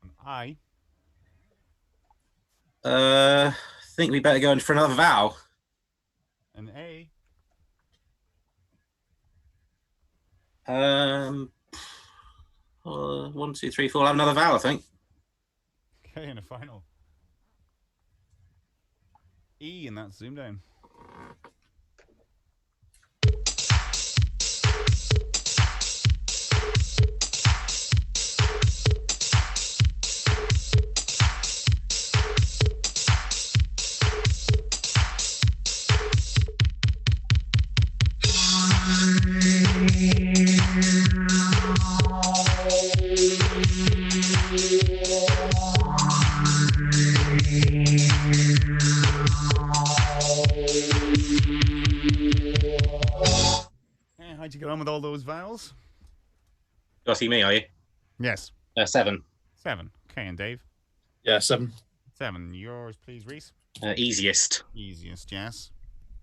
An I. I think we better go in for another vowel. An A. 1, 2, 3, 4. I'll have another vowel, I think. Okay, and a final E, and that's ZoomDown. How'd you get on with all those vowels? You'll see me, are you? Yes. 7. 7. Okay, and Dave? Yeah, 7. 7. Yours, please, Rhys. Easiest. Easiest, yes.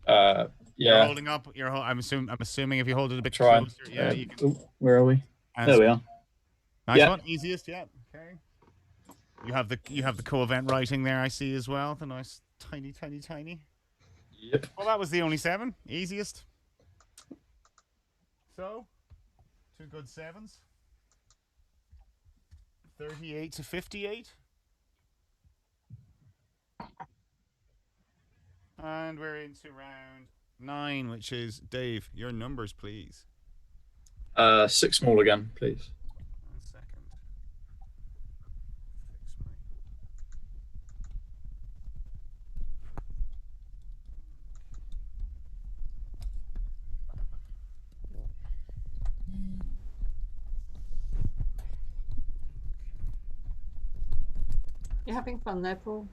Yeah. You're holding up. I'm assuming if you hold it a bit Try. closer, yeah, you can. Where are we? There we are. Nice one. Easiest, yeah. Okay. You have the co-event writing there, I see as well. The nice tiny. Yep. Well, that was the only 7. Easiest. So, 2 good 7s. 38 to 58. And we're into round 9, which is Dave. Your numbers, please. 6 small again, please. 1 second. You're having fun there, Paul?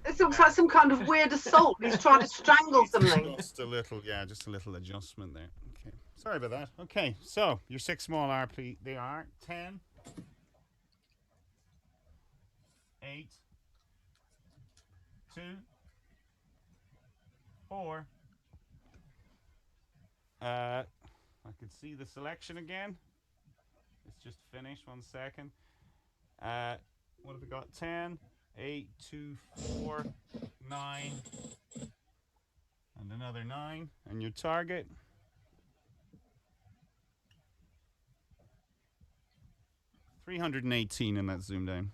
It looks like some kind of weird assault. He's trying to strangle something. Just a little, yeah, just a little adjustment there. Okay, sorry about that. Okay, so your 6 small are, they are 10, 8, 2, 4. I can see the selection again. It's just finished. 1 second. What have we got? 10, 8, 2, 4, 9, and another 9. And your target. $318 in that zoom down.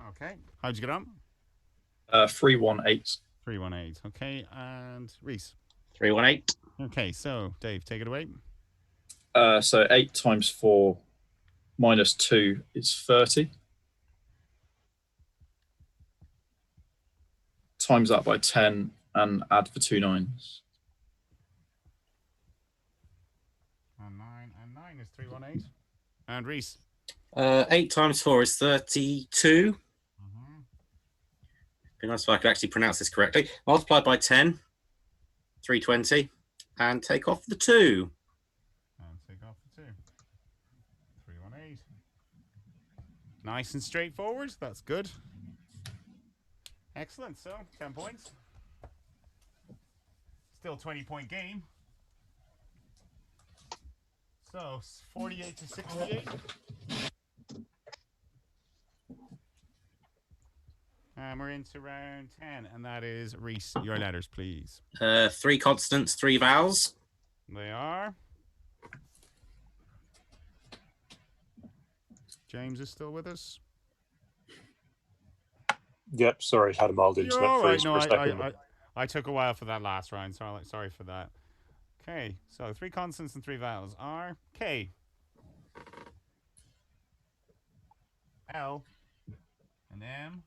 Okay, how'd you get on? 318. 318. Okay, and Rhys. 318. Okay, so Dave, take it away. So 8 times 4 minus 2 is 30. Times that by 10 and add the 2 9s. And 9 is 318. And Rhys. 8 times 4 is 32. Be nice if I could actually pronounce this correctly. Multiplied by 10, 320, and take off the 2. And take off the 2. 318. Nice and straightforward. That's good. Excellent. So 10 points. Still 20-point game. So 48 to 68. And we're into round 10, and that is Rhys. Your letters, please. 3 consonants, 3 vowels. They are. James is still with us. Yep, sorry, had a mild internet You're freeze right. for No, a second. I took a while for that last round. Sorry for that. Okay, so 3 consonants and 3 vowels are K, L, and M,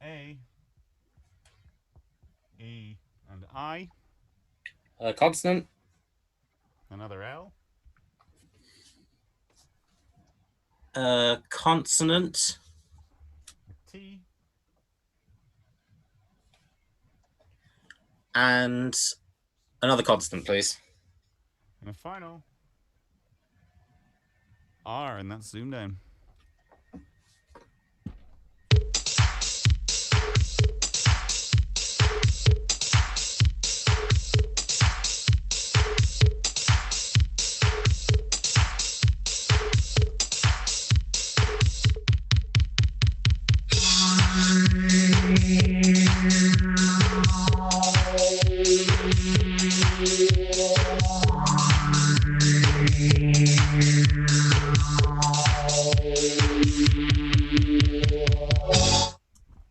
A, E, and I. Consonant. Another L. Consonant. T. And another consonant, please. And a final R, and that's zoom down.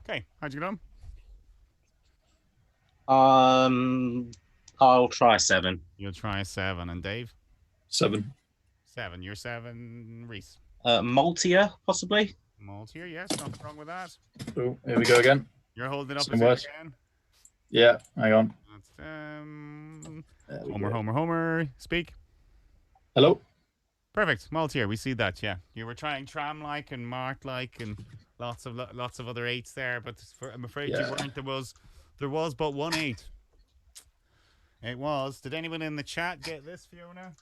Okay, how'd you get on? I'll try 7. You'll try 7, and Dave? 7. 7. You're 7, Rhys. Maltia, possibly. Maltier, yes, nothing wrong with that. Oh, here we go again. You're holding it up Same as word. again. Yeah, hang on. That's, There we Homer, go. Homer, speak. Hello? Perfect, Maltier, we see that, yeah. You were trying tram-like and mart-like and lots of other 8s there, but I'm afraid you weren't. There was but 1 8. It was. Did anyone in the chat get this, Fiona?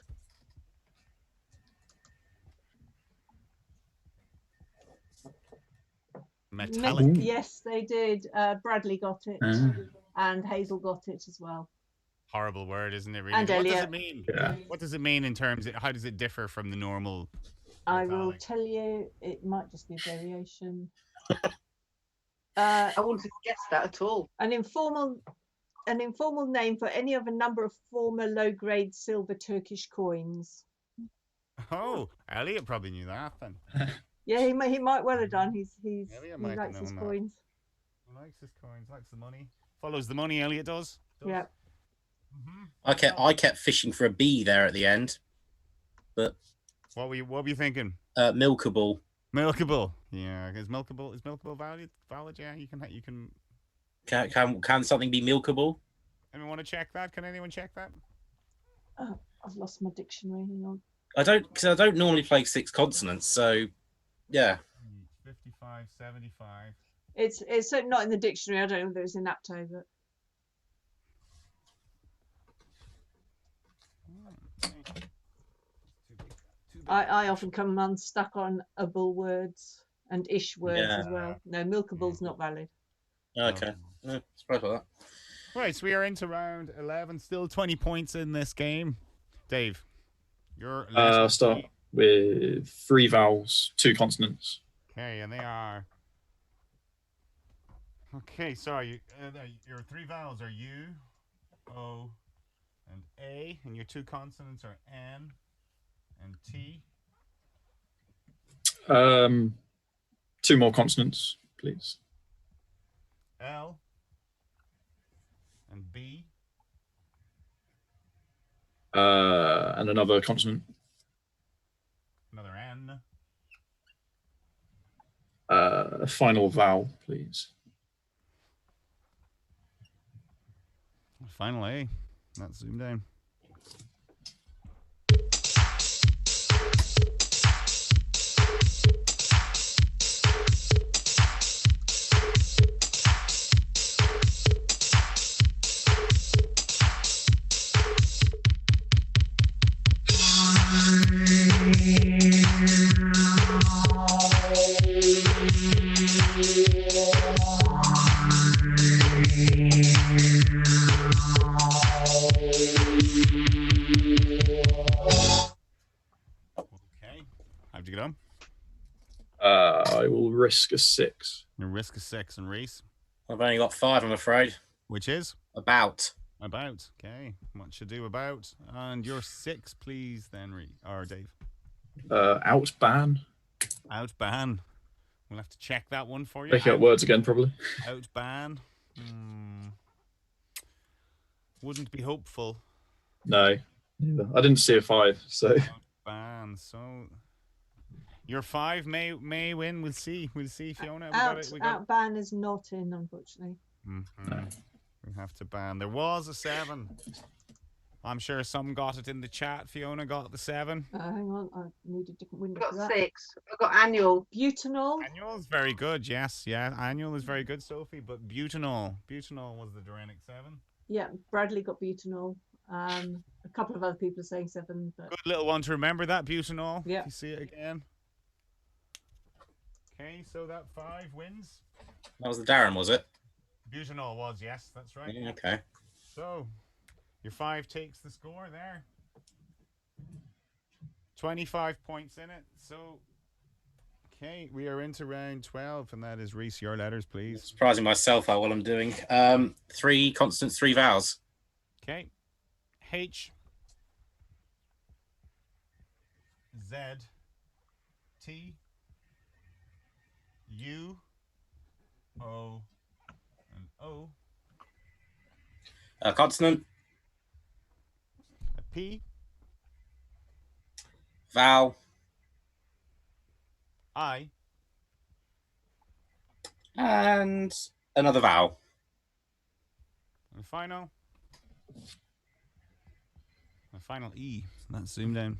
Metallic. Yes, they did. Bradley got it, and Hazel got it as well. Horrible word, isn't it? Really. And what Elliot. does it mean? Yeah. What does it mean in terms of how does it differ from the normal? I will metallic? tell you. It might just be a variation. I wouldn't have guessed that at all. An informal name for any of a number of former low-grade silver Turkish coins. Oh, Elliot probably knew that then. Yeah, he might well have done. He Elliot might have likes his known that. coins. He likes his coins, likes the money. Follows the money, Elliot does. Yeah. I kept fishing for a B there at the end, but What were you thinking? milkable. Milkable. Yeah, is milkable valid? Yeah, you can. Can something be milkable? Anyone want to check that? Can anyone check that? Oh, I've lost my dictionary. Hang on. I don't normally play 6 consonants, so yeah. 55, 75. It's certainly not in the dictionary. I don't know if it's in Apto, but I often come unstuck on able words and ish words as well. No, milkable's not valid. Okay. Surprised by that. Right, so we are into round 11. Still 20 points in this game. Dave, you're. I'll start with 3 vowels, 2 consonants. Okay, and they are. Okay, sorry. Your 3 vowels are U, O, and A, and your 2 consonants are N and T. 2 more consonants, please. L and B. And another consonant. Another N. Final vowel, please. Final A. That's ZoomDown. How'd you get on? I will risk a 6. You risk a 6, and Rhys, I've only got 5, I'm afraid. which is About. Okay, what you do about? And your 6, please, then, or Dave. Outban. Outban. We'll have to check that one for you. Making up words again, probably. Outban. Wouldn't be hopeful. No, neither. I didn't see a 5, so. Outban. So your 5 may win. We'll see, Fiona. Outban is not in, unfortunately. No. We have to ban. There was a 7. I'm sure some got it in the chat. Fiona got the 7. Hang on, I need a different window. I've for got that. 6. I've got annual. Butanol. Annual is very good. Yes, yeah. Annual is very good, Sophie. But butanol was the Duranic 7. Yeah, Bradley got butanol. A couple of other people are saying 7, but Good little one to remember that butanol. Yeah. If you see it again. Okay, so that 5 wins. That was the Darren, was it? Butanol was, yes, that's right. Yeah, okay. So your 5 takes the score there. 25 points in it. So okay, we are into round 12, and that is Rhys, your letters, please. Surprising myself how well I'm doing. 3 consonants, 3 vowels. Okay. H Z T U O and O. Consonant, A P vowel, I and another vowel. and final E. That's ZoomDown.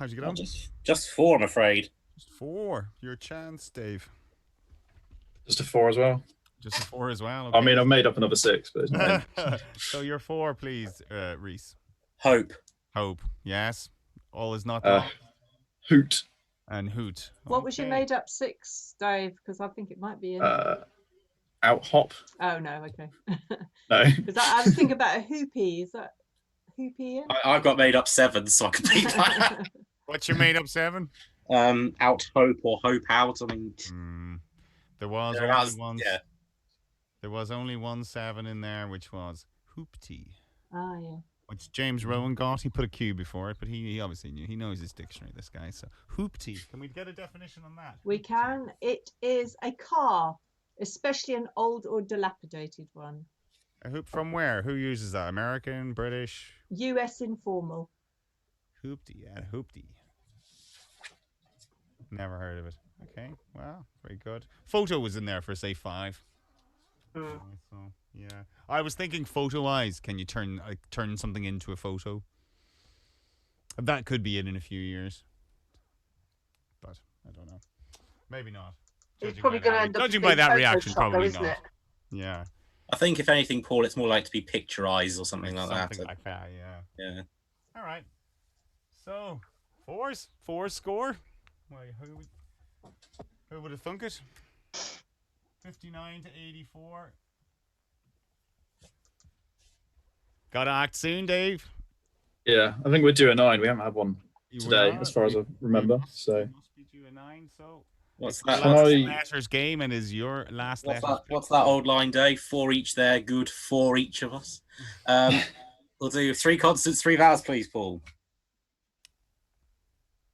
How'd you get on? Just 4, I'm afraid. Just 4. Your chance, Dave. Just a 4 as well. Just a 4 as well. Okay. I mean, I've made up another 6, but it's not. So your 4, please, Rhys. Hope. Hope. Yes. All is not lost. Hoot. And hoot. What was your made up 6, Dave? Because I think it might be in. Out hop. Oh no, okay. No. Because I was thinking about a hoopy. Is that hoopy in? I've got made up 7, so I can beat that. What's your made up 7? Out hope or hope out. I mean, there was only one. Yeah. There was only 1 7 in there, which was hoopty. Ah, yeah. Which James Rowan got. He put a Q before it, but he obviously knew. He knows his dictionary, this guy. So hoopty. Can we get a definition on that? We can. It is a car, especially an old or dilapidated one. A hoop from where? Who uses that? American, British? US informal. Hoopty, yeah, hoopty. Never heard of it. Okay, well, very good. Photo was in there for, say, 5. So, yeah. I was thinking photo eyes. Can you turn something into a photo? That could be it in a few years. But, I don't know. Maybe not. It's probably going to end up judging by that reaction, probably isn't not. it? Yeah. I think if anything, Paul, it's more like to be picturized or something like that. Something like that, yeah. Yeah. All right. So, 4 score. Well, who would have thunk it? 59 to 84. Gotta act soon, Dave. Yeah, I think we're due a 9. We haven't had one today, as far as I remember. So must be due a 9. So what's that? Letters game, and is your last letter. What's that old line, Dave? 4 each there, good for each of us. We'll do 3 consonants, 3 vowels, please, Paul.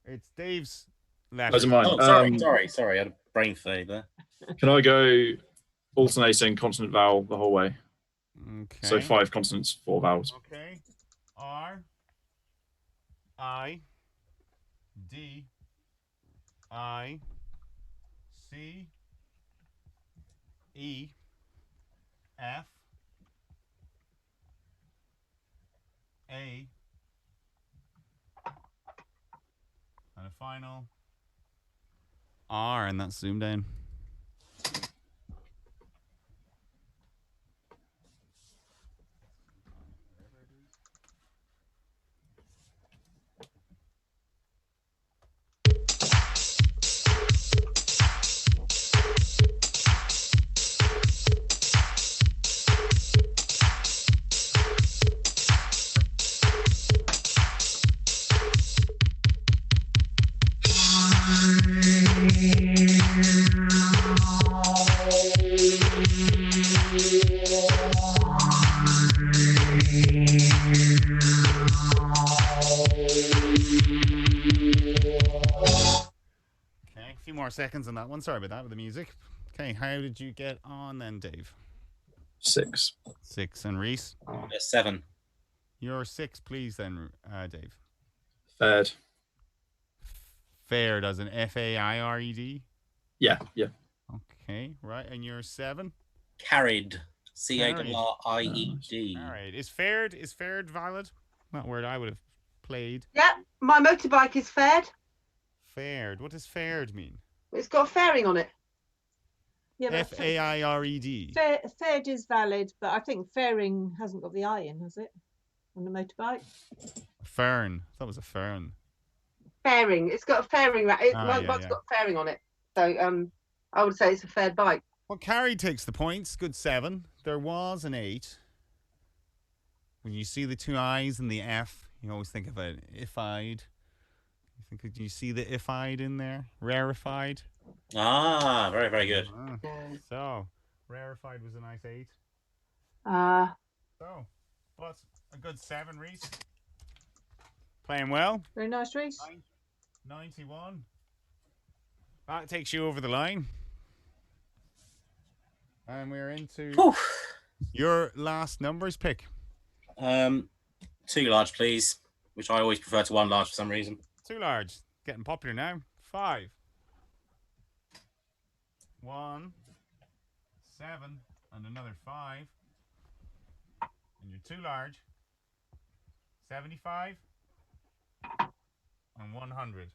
It's Dave's letter. Those are mine. Oh, sorry. I had a brain fade there. Can I go alternating consonant vowel the whole way? Okay. So 5 consonants, 4 vowels. Okay. R, I, D, I, C, E, F, A, and a final R, and that's zoomed in. Seconds on that one. Sorry about that with the music. Okay, how did you get on then, Dave? 6. 6. And Rhys? 7. Your 6, please, then, Dave. Fared. Fared as an F-A-I-R-E-D? Yeah. Okay, right. And your 7? Carried. C-A-R-R-I-E-D. Carried. Is fared valid? Not a word I would have played. Yeah, my motorbike is fared. Fared. What does fared mean? It's got a fairing on it. Yeah, F-A-I-R-E-D. Fared is valid, but I think fairing hasn't got the I in, has it? On the motorbike? Fern. That was a fern. Fairing. It's got a fairing. Motorbike's got fairing on it. So I would say it's a fared bike. Well, Carrie takes the points. Good 7. There was an 8. When you see the 2 I's and the F, you always think of an if-I'd. Could you see the if-I'd in there? Rarefied. Ah, very, very good. So, rarefied was a nice 8. So, but a good 7, Rhys. Playing well. Very nice, Rhys. 91. That takes you over the line. And we're into your last numbers pick. 2 large, please. Which I always prefer to 1 large for some reason. 2 large. Getting popular now. 5. 1. 7. And another 5. And you're 2 large. 75. and 100.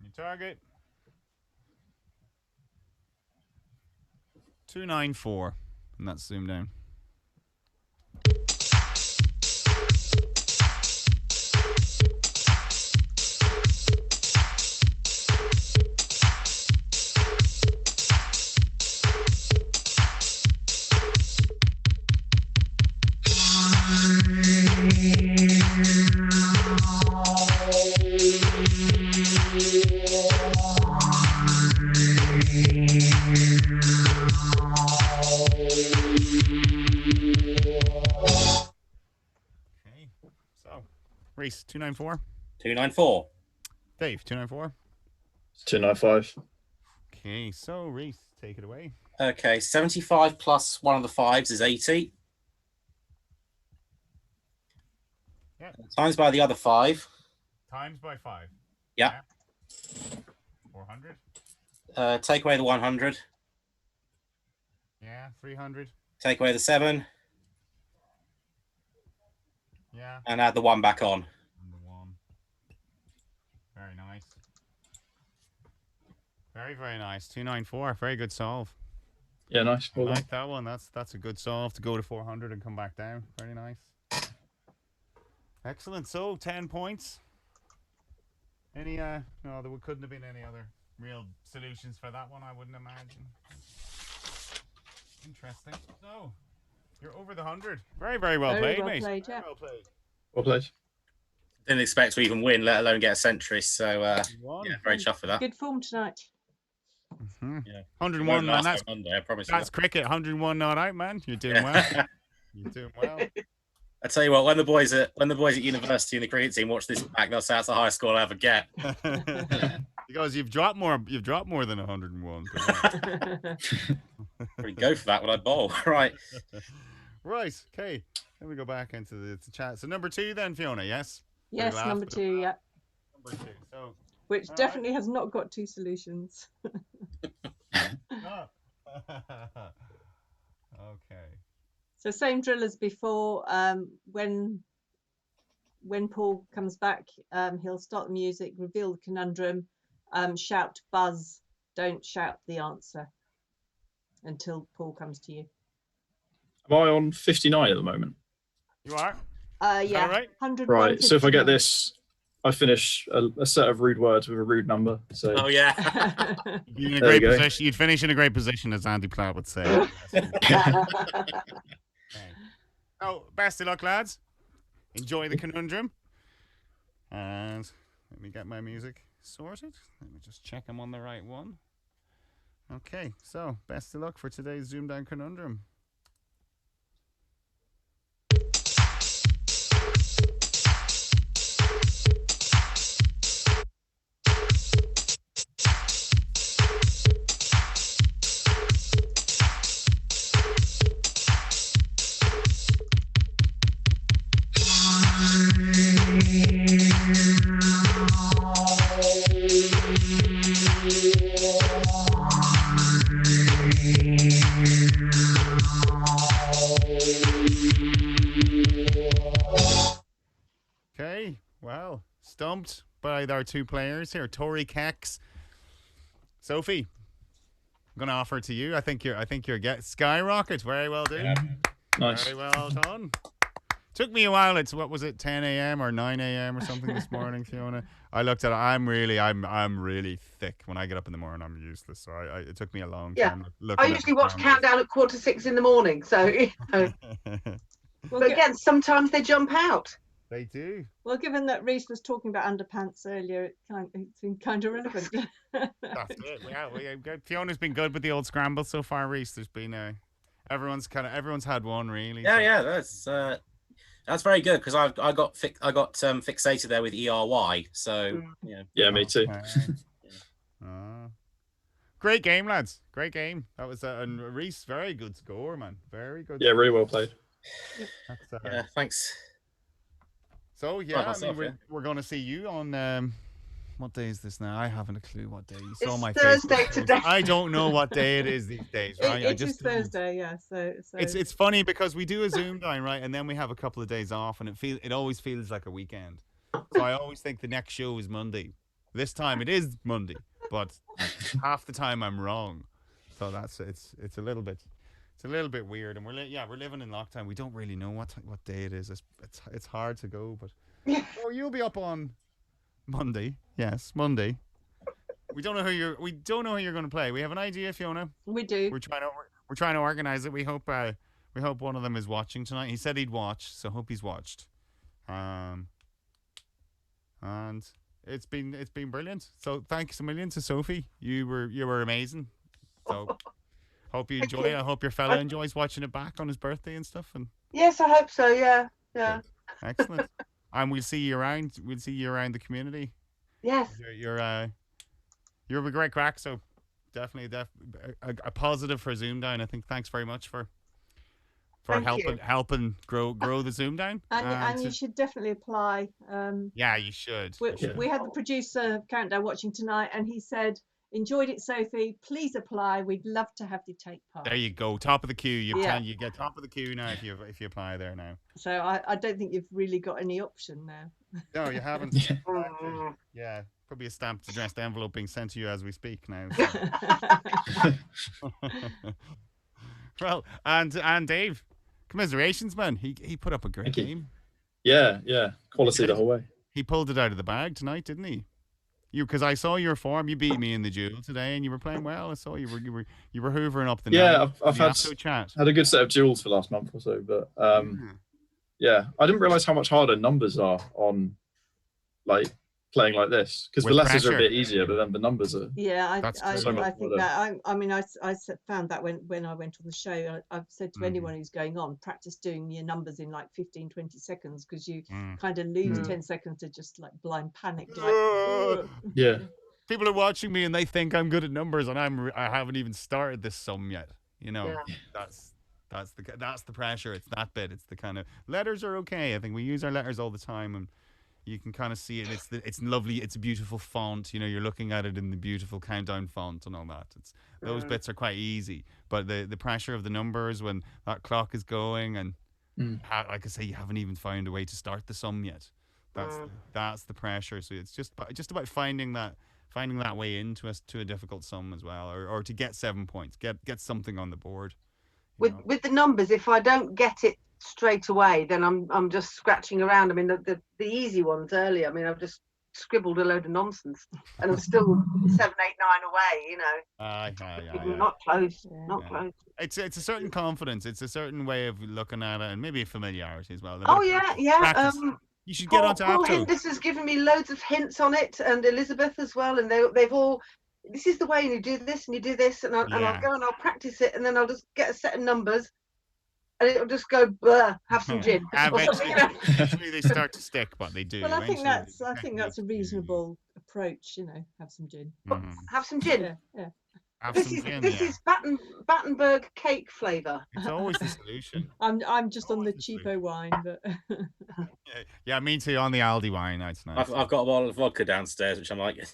Your target. 294, and that's zoomed down. Rhys, 294. 294. Dave, 294. 295. Okay, so Rhys, take it away. Okay, 75 plus one of the fives is 80. Yeah. Times by the other 5. Times by 5. Yeah. 400. Take away the 100. Yeah, 300. Take away the 7. Yeah. And add the 1 back on. And the 1. Very nice. Very, very nice. 294. Very good solve. Yeah, nice. I like that one. That's a good solve to go to 400 and come back down. Very nice. Excellent. So 10 points. Any no, there couldn't have been any other real solutions for that one, I wouldn't imagine. Interesting. So you're over the 100. Very, very well played, mate. Played, yeah. Well played. Well played. Didn't expect to even win, let alone get a century. So yeah, very chuffed with that. Good form tonight. Mm-hmm. Yeah. 101, man. That's Monday, I promise that's cricket. 101 not out, man. You're doing well. You're doing well. I tell you what, when the boys at university and the cricket team watch this back, they'll say that's the highest score I'll ever get. Because you've dropped more than 101. Probably go for that when I bowl. Right. Right. Okay. Then we go back into the chat. So number 2 then, Fiona, yes? Yes, number 2, yeah. Number 2. So which definitely has not got 2 solutions. Okay. So same drill as before. When Paul comes back, he'll start the music, reveal the conundrum, shout buzz, don't shout the answer until Paul comes to you. Am I on 59 at the moment? You are? Yeah. Right? 100. Right. So if I get this, I finish a set of rude words with a rude number. So. Oh yeah. You'd be in a great position. You'd finish in a great position, as Andy Platt would say. Oh, best of luck, lads. Enjoy the conundrum. And let me get my music sorted. Let me just check I'm on the right one. Okay, so best of luck for today's ZoomDown conundrum. Okay, well, stumped by our 2 players here, Tori Kex. Sophie, I'm gonna offer it to you. I think you're get skyrocket. Very well done. Yeah. Nice. Very well done. Took me a while. It's what was it, 10 a.m. or 9 a.m. or something this morning, Fiona. I looked at it. I'm really thick. When I get up in the morning, I'm useless. So it took me a long time. I usually watch Countdown at 5:45 in the morning. So you know. But again, sometimes they jump out. They do. Well, given that Rhys was talking about underpants earlier, it's been kind of relevant. That's it. Yeah, Fiona's been good with the old scramble so far, Rhys. There's been everyone's had one really. Yeah, that's very good because I got fixated there with ERY. So yeah, me too. Great game, lads. Great game. That was and Rhys, very good score, man. Very good. Yeah, really well played. Yeah, thanks. So yeah, we're going to see you on what day is this now? I haven't a clue what day. You saw my Thursday Facebook. Today. I don't know what day it is these days, right? It is Thursday, yeah. So it's funny because we do a ZoomDown, right, and then we have a couple of days off, and it always feels like a weekend. So I always think the next show is Monday. This time it is Monday, but half the time I'm wrong. So it's a little bit weird, and we're living in lockdown. We don't really know what day it is. It's hard to go, but oh, you'll be up on Monday. Yes, Monday. We don't know who you're going to play. We have an idea, Fiona. We do. We're trying to organize it. We hope one of them is watching tonight. He said he'd watch, so hope he's watched. And it's been brilliant. So thanks a million to Sophie. You were amazing. So hope you enjoy it. I hope your fella enjoys watching it back on his birthday and stuff. And yes, I hope so. Yeah. good. Excellent. And we'll see you around. We'll see you around the community. Yes. You're a great crack. So definitely a positive for ZoomDown. I think. Thanks very much for helping grow the ZoomDown. And you should definitely apply. Yeah, you should. We had the producer Countdown watching tonight, and he said, "Enjoyed it, Sophie. Please apply. We'd love to have you take part." There you go. Top of the queue. You get top of the queue now if you apply there now. So I don't think you've really got any option now. No, you haven't. Yeah, probably a stamped addressed envelope being sent to you as we speak now. So. Well, and Dave, commiserations, man. He put up a great game. Yeah, quality the whole way. He pulled it out of the bag tonight, didn't he? Because I saw your form. You beat me in the duel today, and you were playing well. I saw you were hoovering up the night. Yeah, I've had a good set of duels for the last month or so, but yeah, I didn't realize how much harder numbers are on like playing like this, because the letters are a bit easier, but then the numbers are. Yeah, I think that. I mean, I found that when I went on the show, I've said to anyone who's going on, practice doing your numbers in like 15, 20 seconds, because you kind of lose 10 seconds to just like blind panic. Like, yeah. People are watching me and they think I'm good at numbers, and I haven't even started this sum yet. You know, that's the pressure. It's that bit. It's the kind of letters are okay. I think we use our letters all the time, and you can kind of see it. It's lovely. It's a beautiful font. You know, you're looking at it in the beautiful countdown font and all that. Those bits are quite easy, but the pressure of the numbers when that clock is going, and like I say, you haven't even found a way to start the sum yet. That's the pressure. So it's just about finding that way into a difficult sum as well, or to get 7 points, get something on the board. With the numbers, if I don't get it straight away, then I'm just scratching around. I mean, the easy ones earlier, I mean, I've just scribbled a load of nonsense, and I'm still 7, 8, 9 away. You know, not close, not close. It's a certain confidence. It's a certain way of looking at it, and maybe a familiarity as well. Oh yeah. Practice. You should get onto Paul Hindus has given me loads of hints on it, and Elizabeth as well, and they've all. This is the way, and you do this, and you do this, and I'll go and I'll practice it, and then I'll just get a set of numbers, and it'll just go, have some gin. Eventually they start to stick, but they do. Well, I think that's a reasonable approach. You know, have some gin. Have some gin. Yeah. This is Battenberg cake flavour. It's always the solution. I'm just on the cheapo wine, but yeah, me too. On the Aldi wine, that's nice. I've got a bottle of vodka downstairs, which I'm like.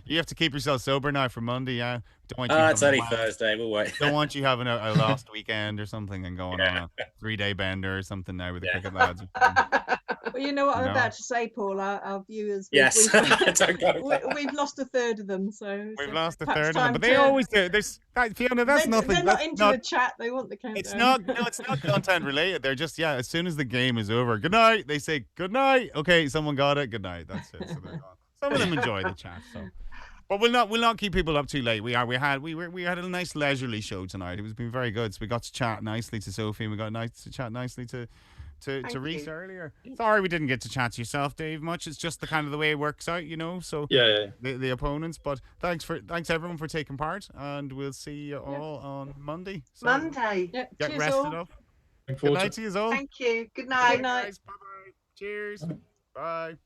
You have to keep yourself sober now for Monday, yeah. Don't want you it's only Thursday. We'll wait. Don't want you having a lost weekend or something and going on a 3-day bender or something now with the cricket lads. Well, you know what I'm about to say, Paul. Our viewers. Yes. We've lost a third of them, so we've lost a third of them, but they always do. Fiona, that's nothing. They're not into the chat. They want the countdown. It's not content related. They're just as soon as the game is over, good night. They say good night. Okay, someone got it. Good night. That's it. So they're gone. Some of them enjoy the chat, but we'll not keep people up too late. We had a nice leisurely show tonight. It's been very good. So we got to chat nicely to Sophie, and we got to chat nicely to Rhys earlier. Sorry we didn't get to chat to yourself, Dave, much. It's just the kind of the way it works out, you know. So the opponents. But thanks everyone for taking part, and we'll see you all on Monday. So Monday. Get rested up. Good night to you all. Thank you. Good night. Good night. Bye bye. Cheers. Bye.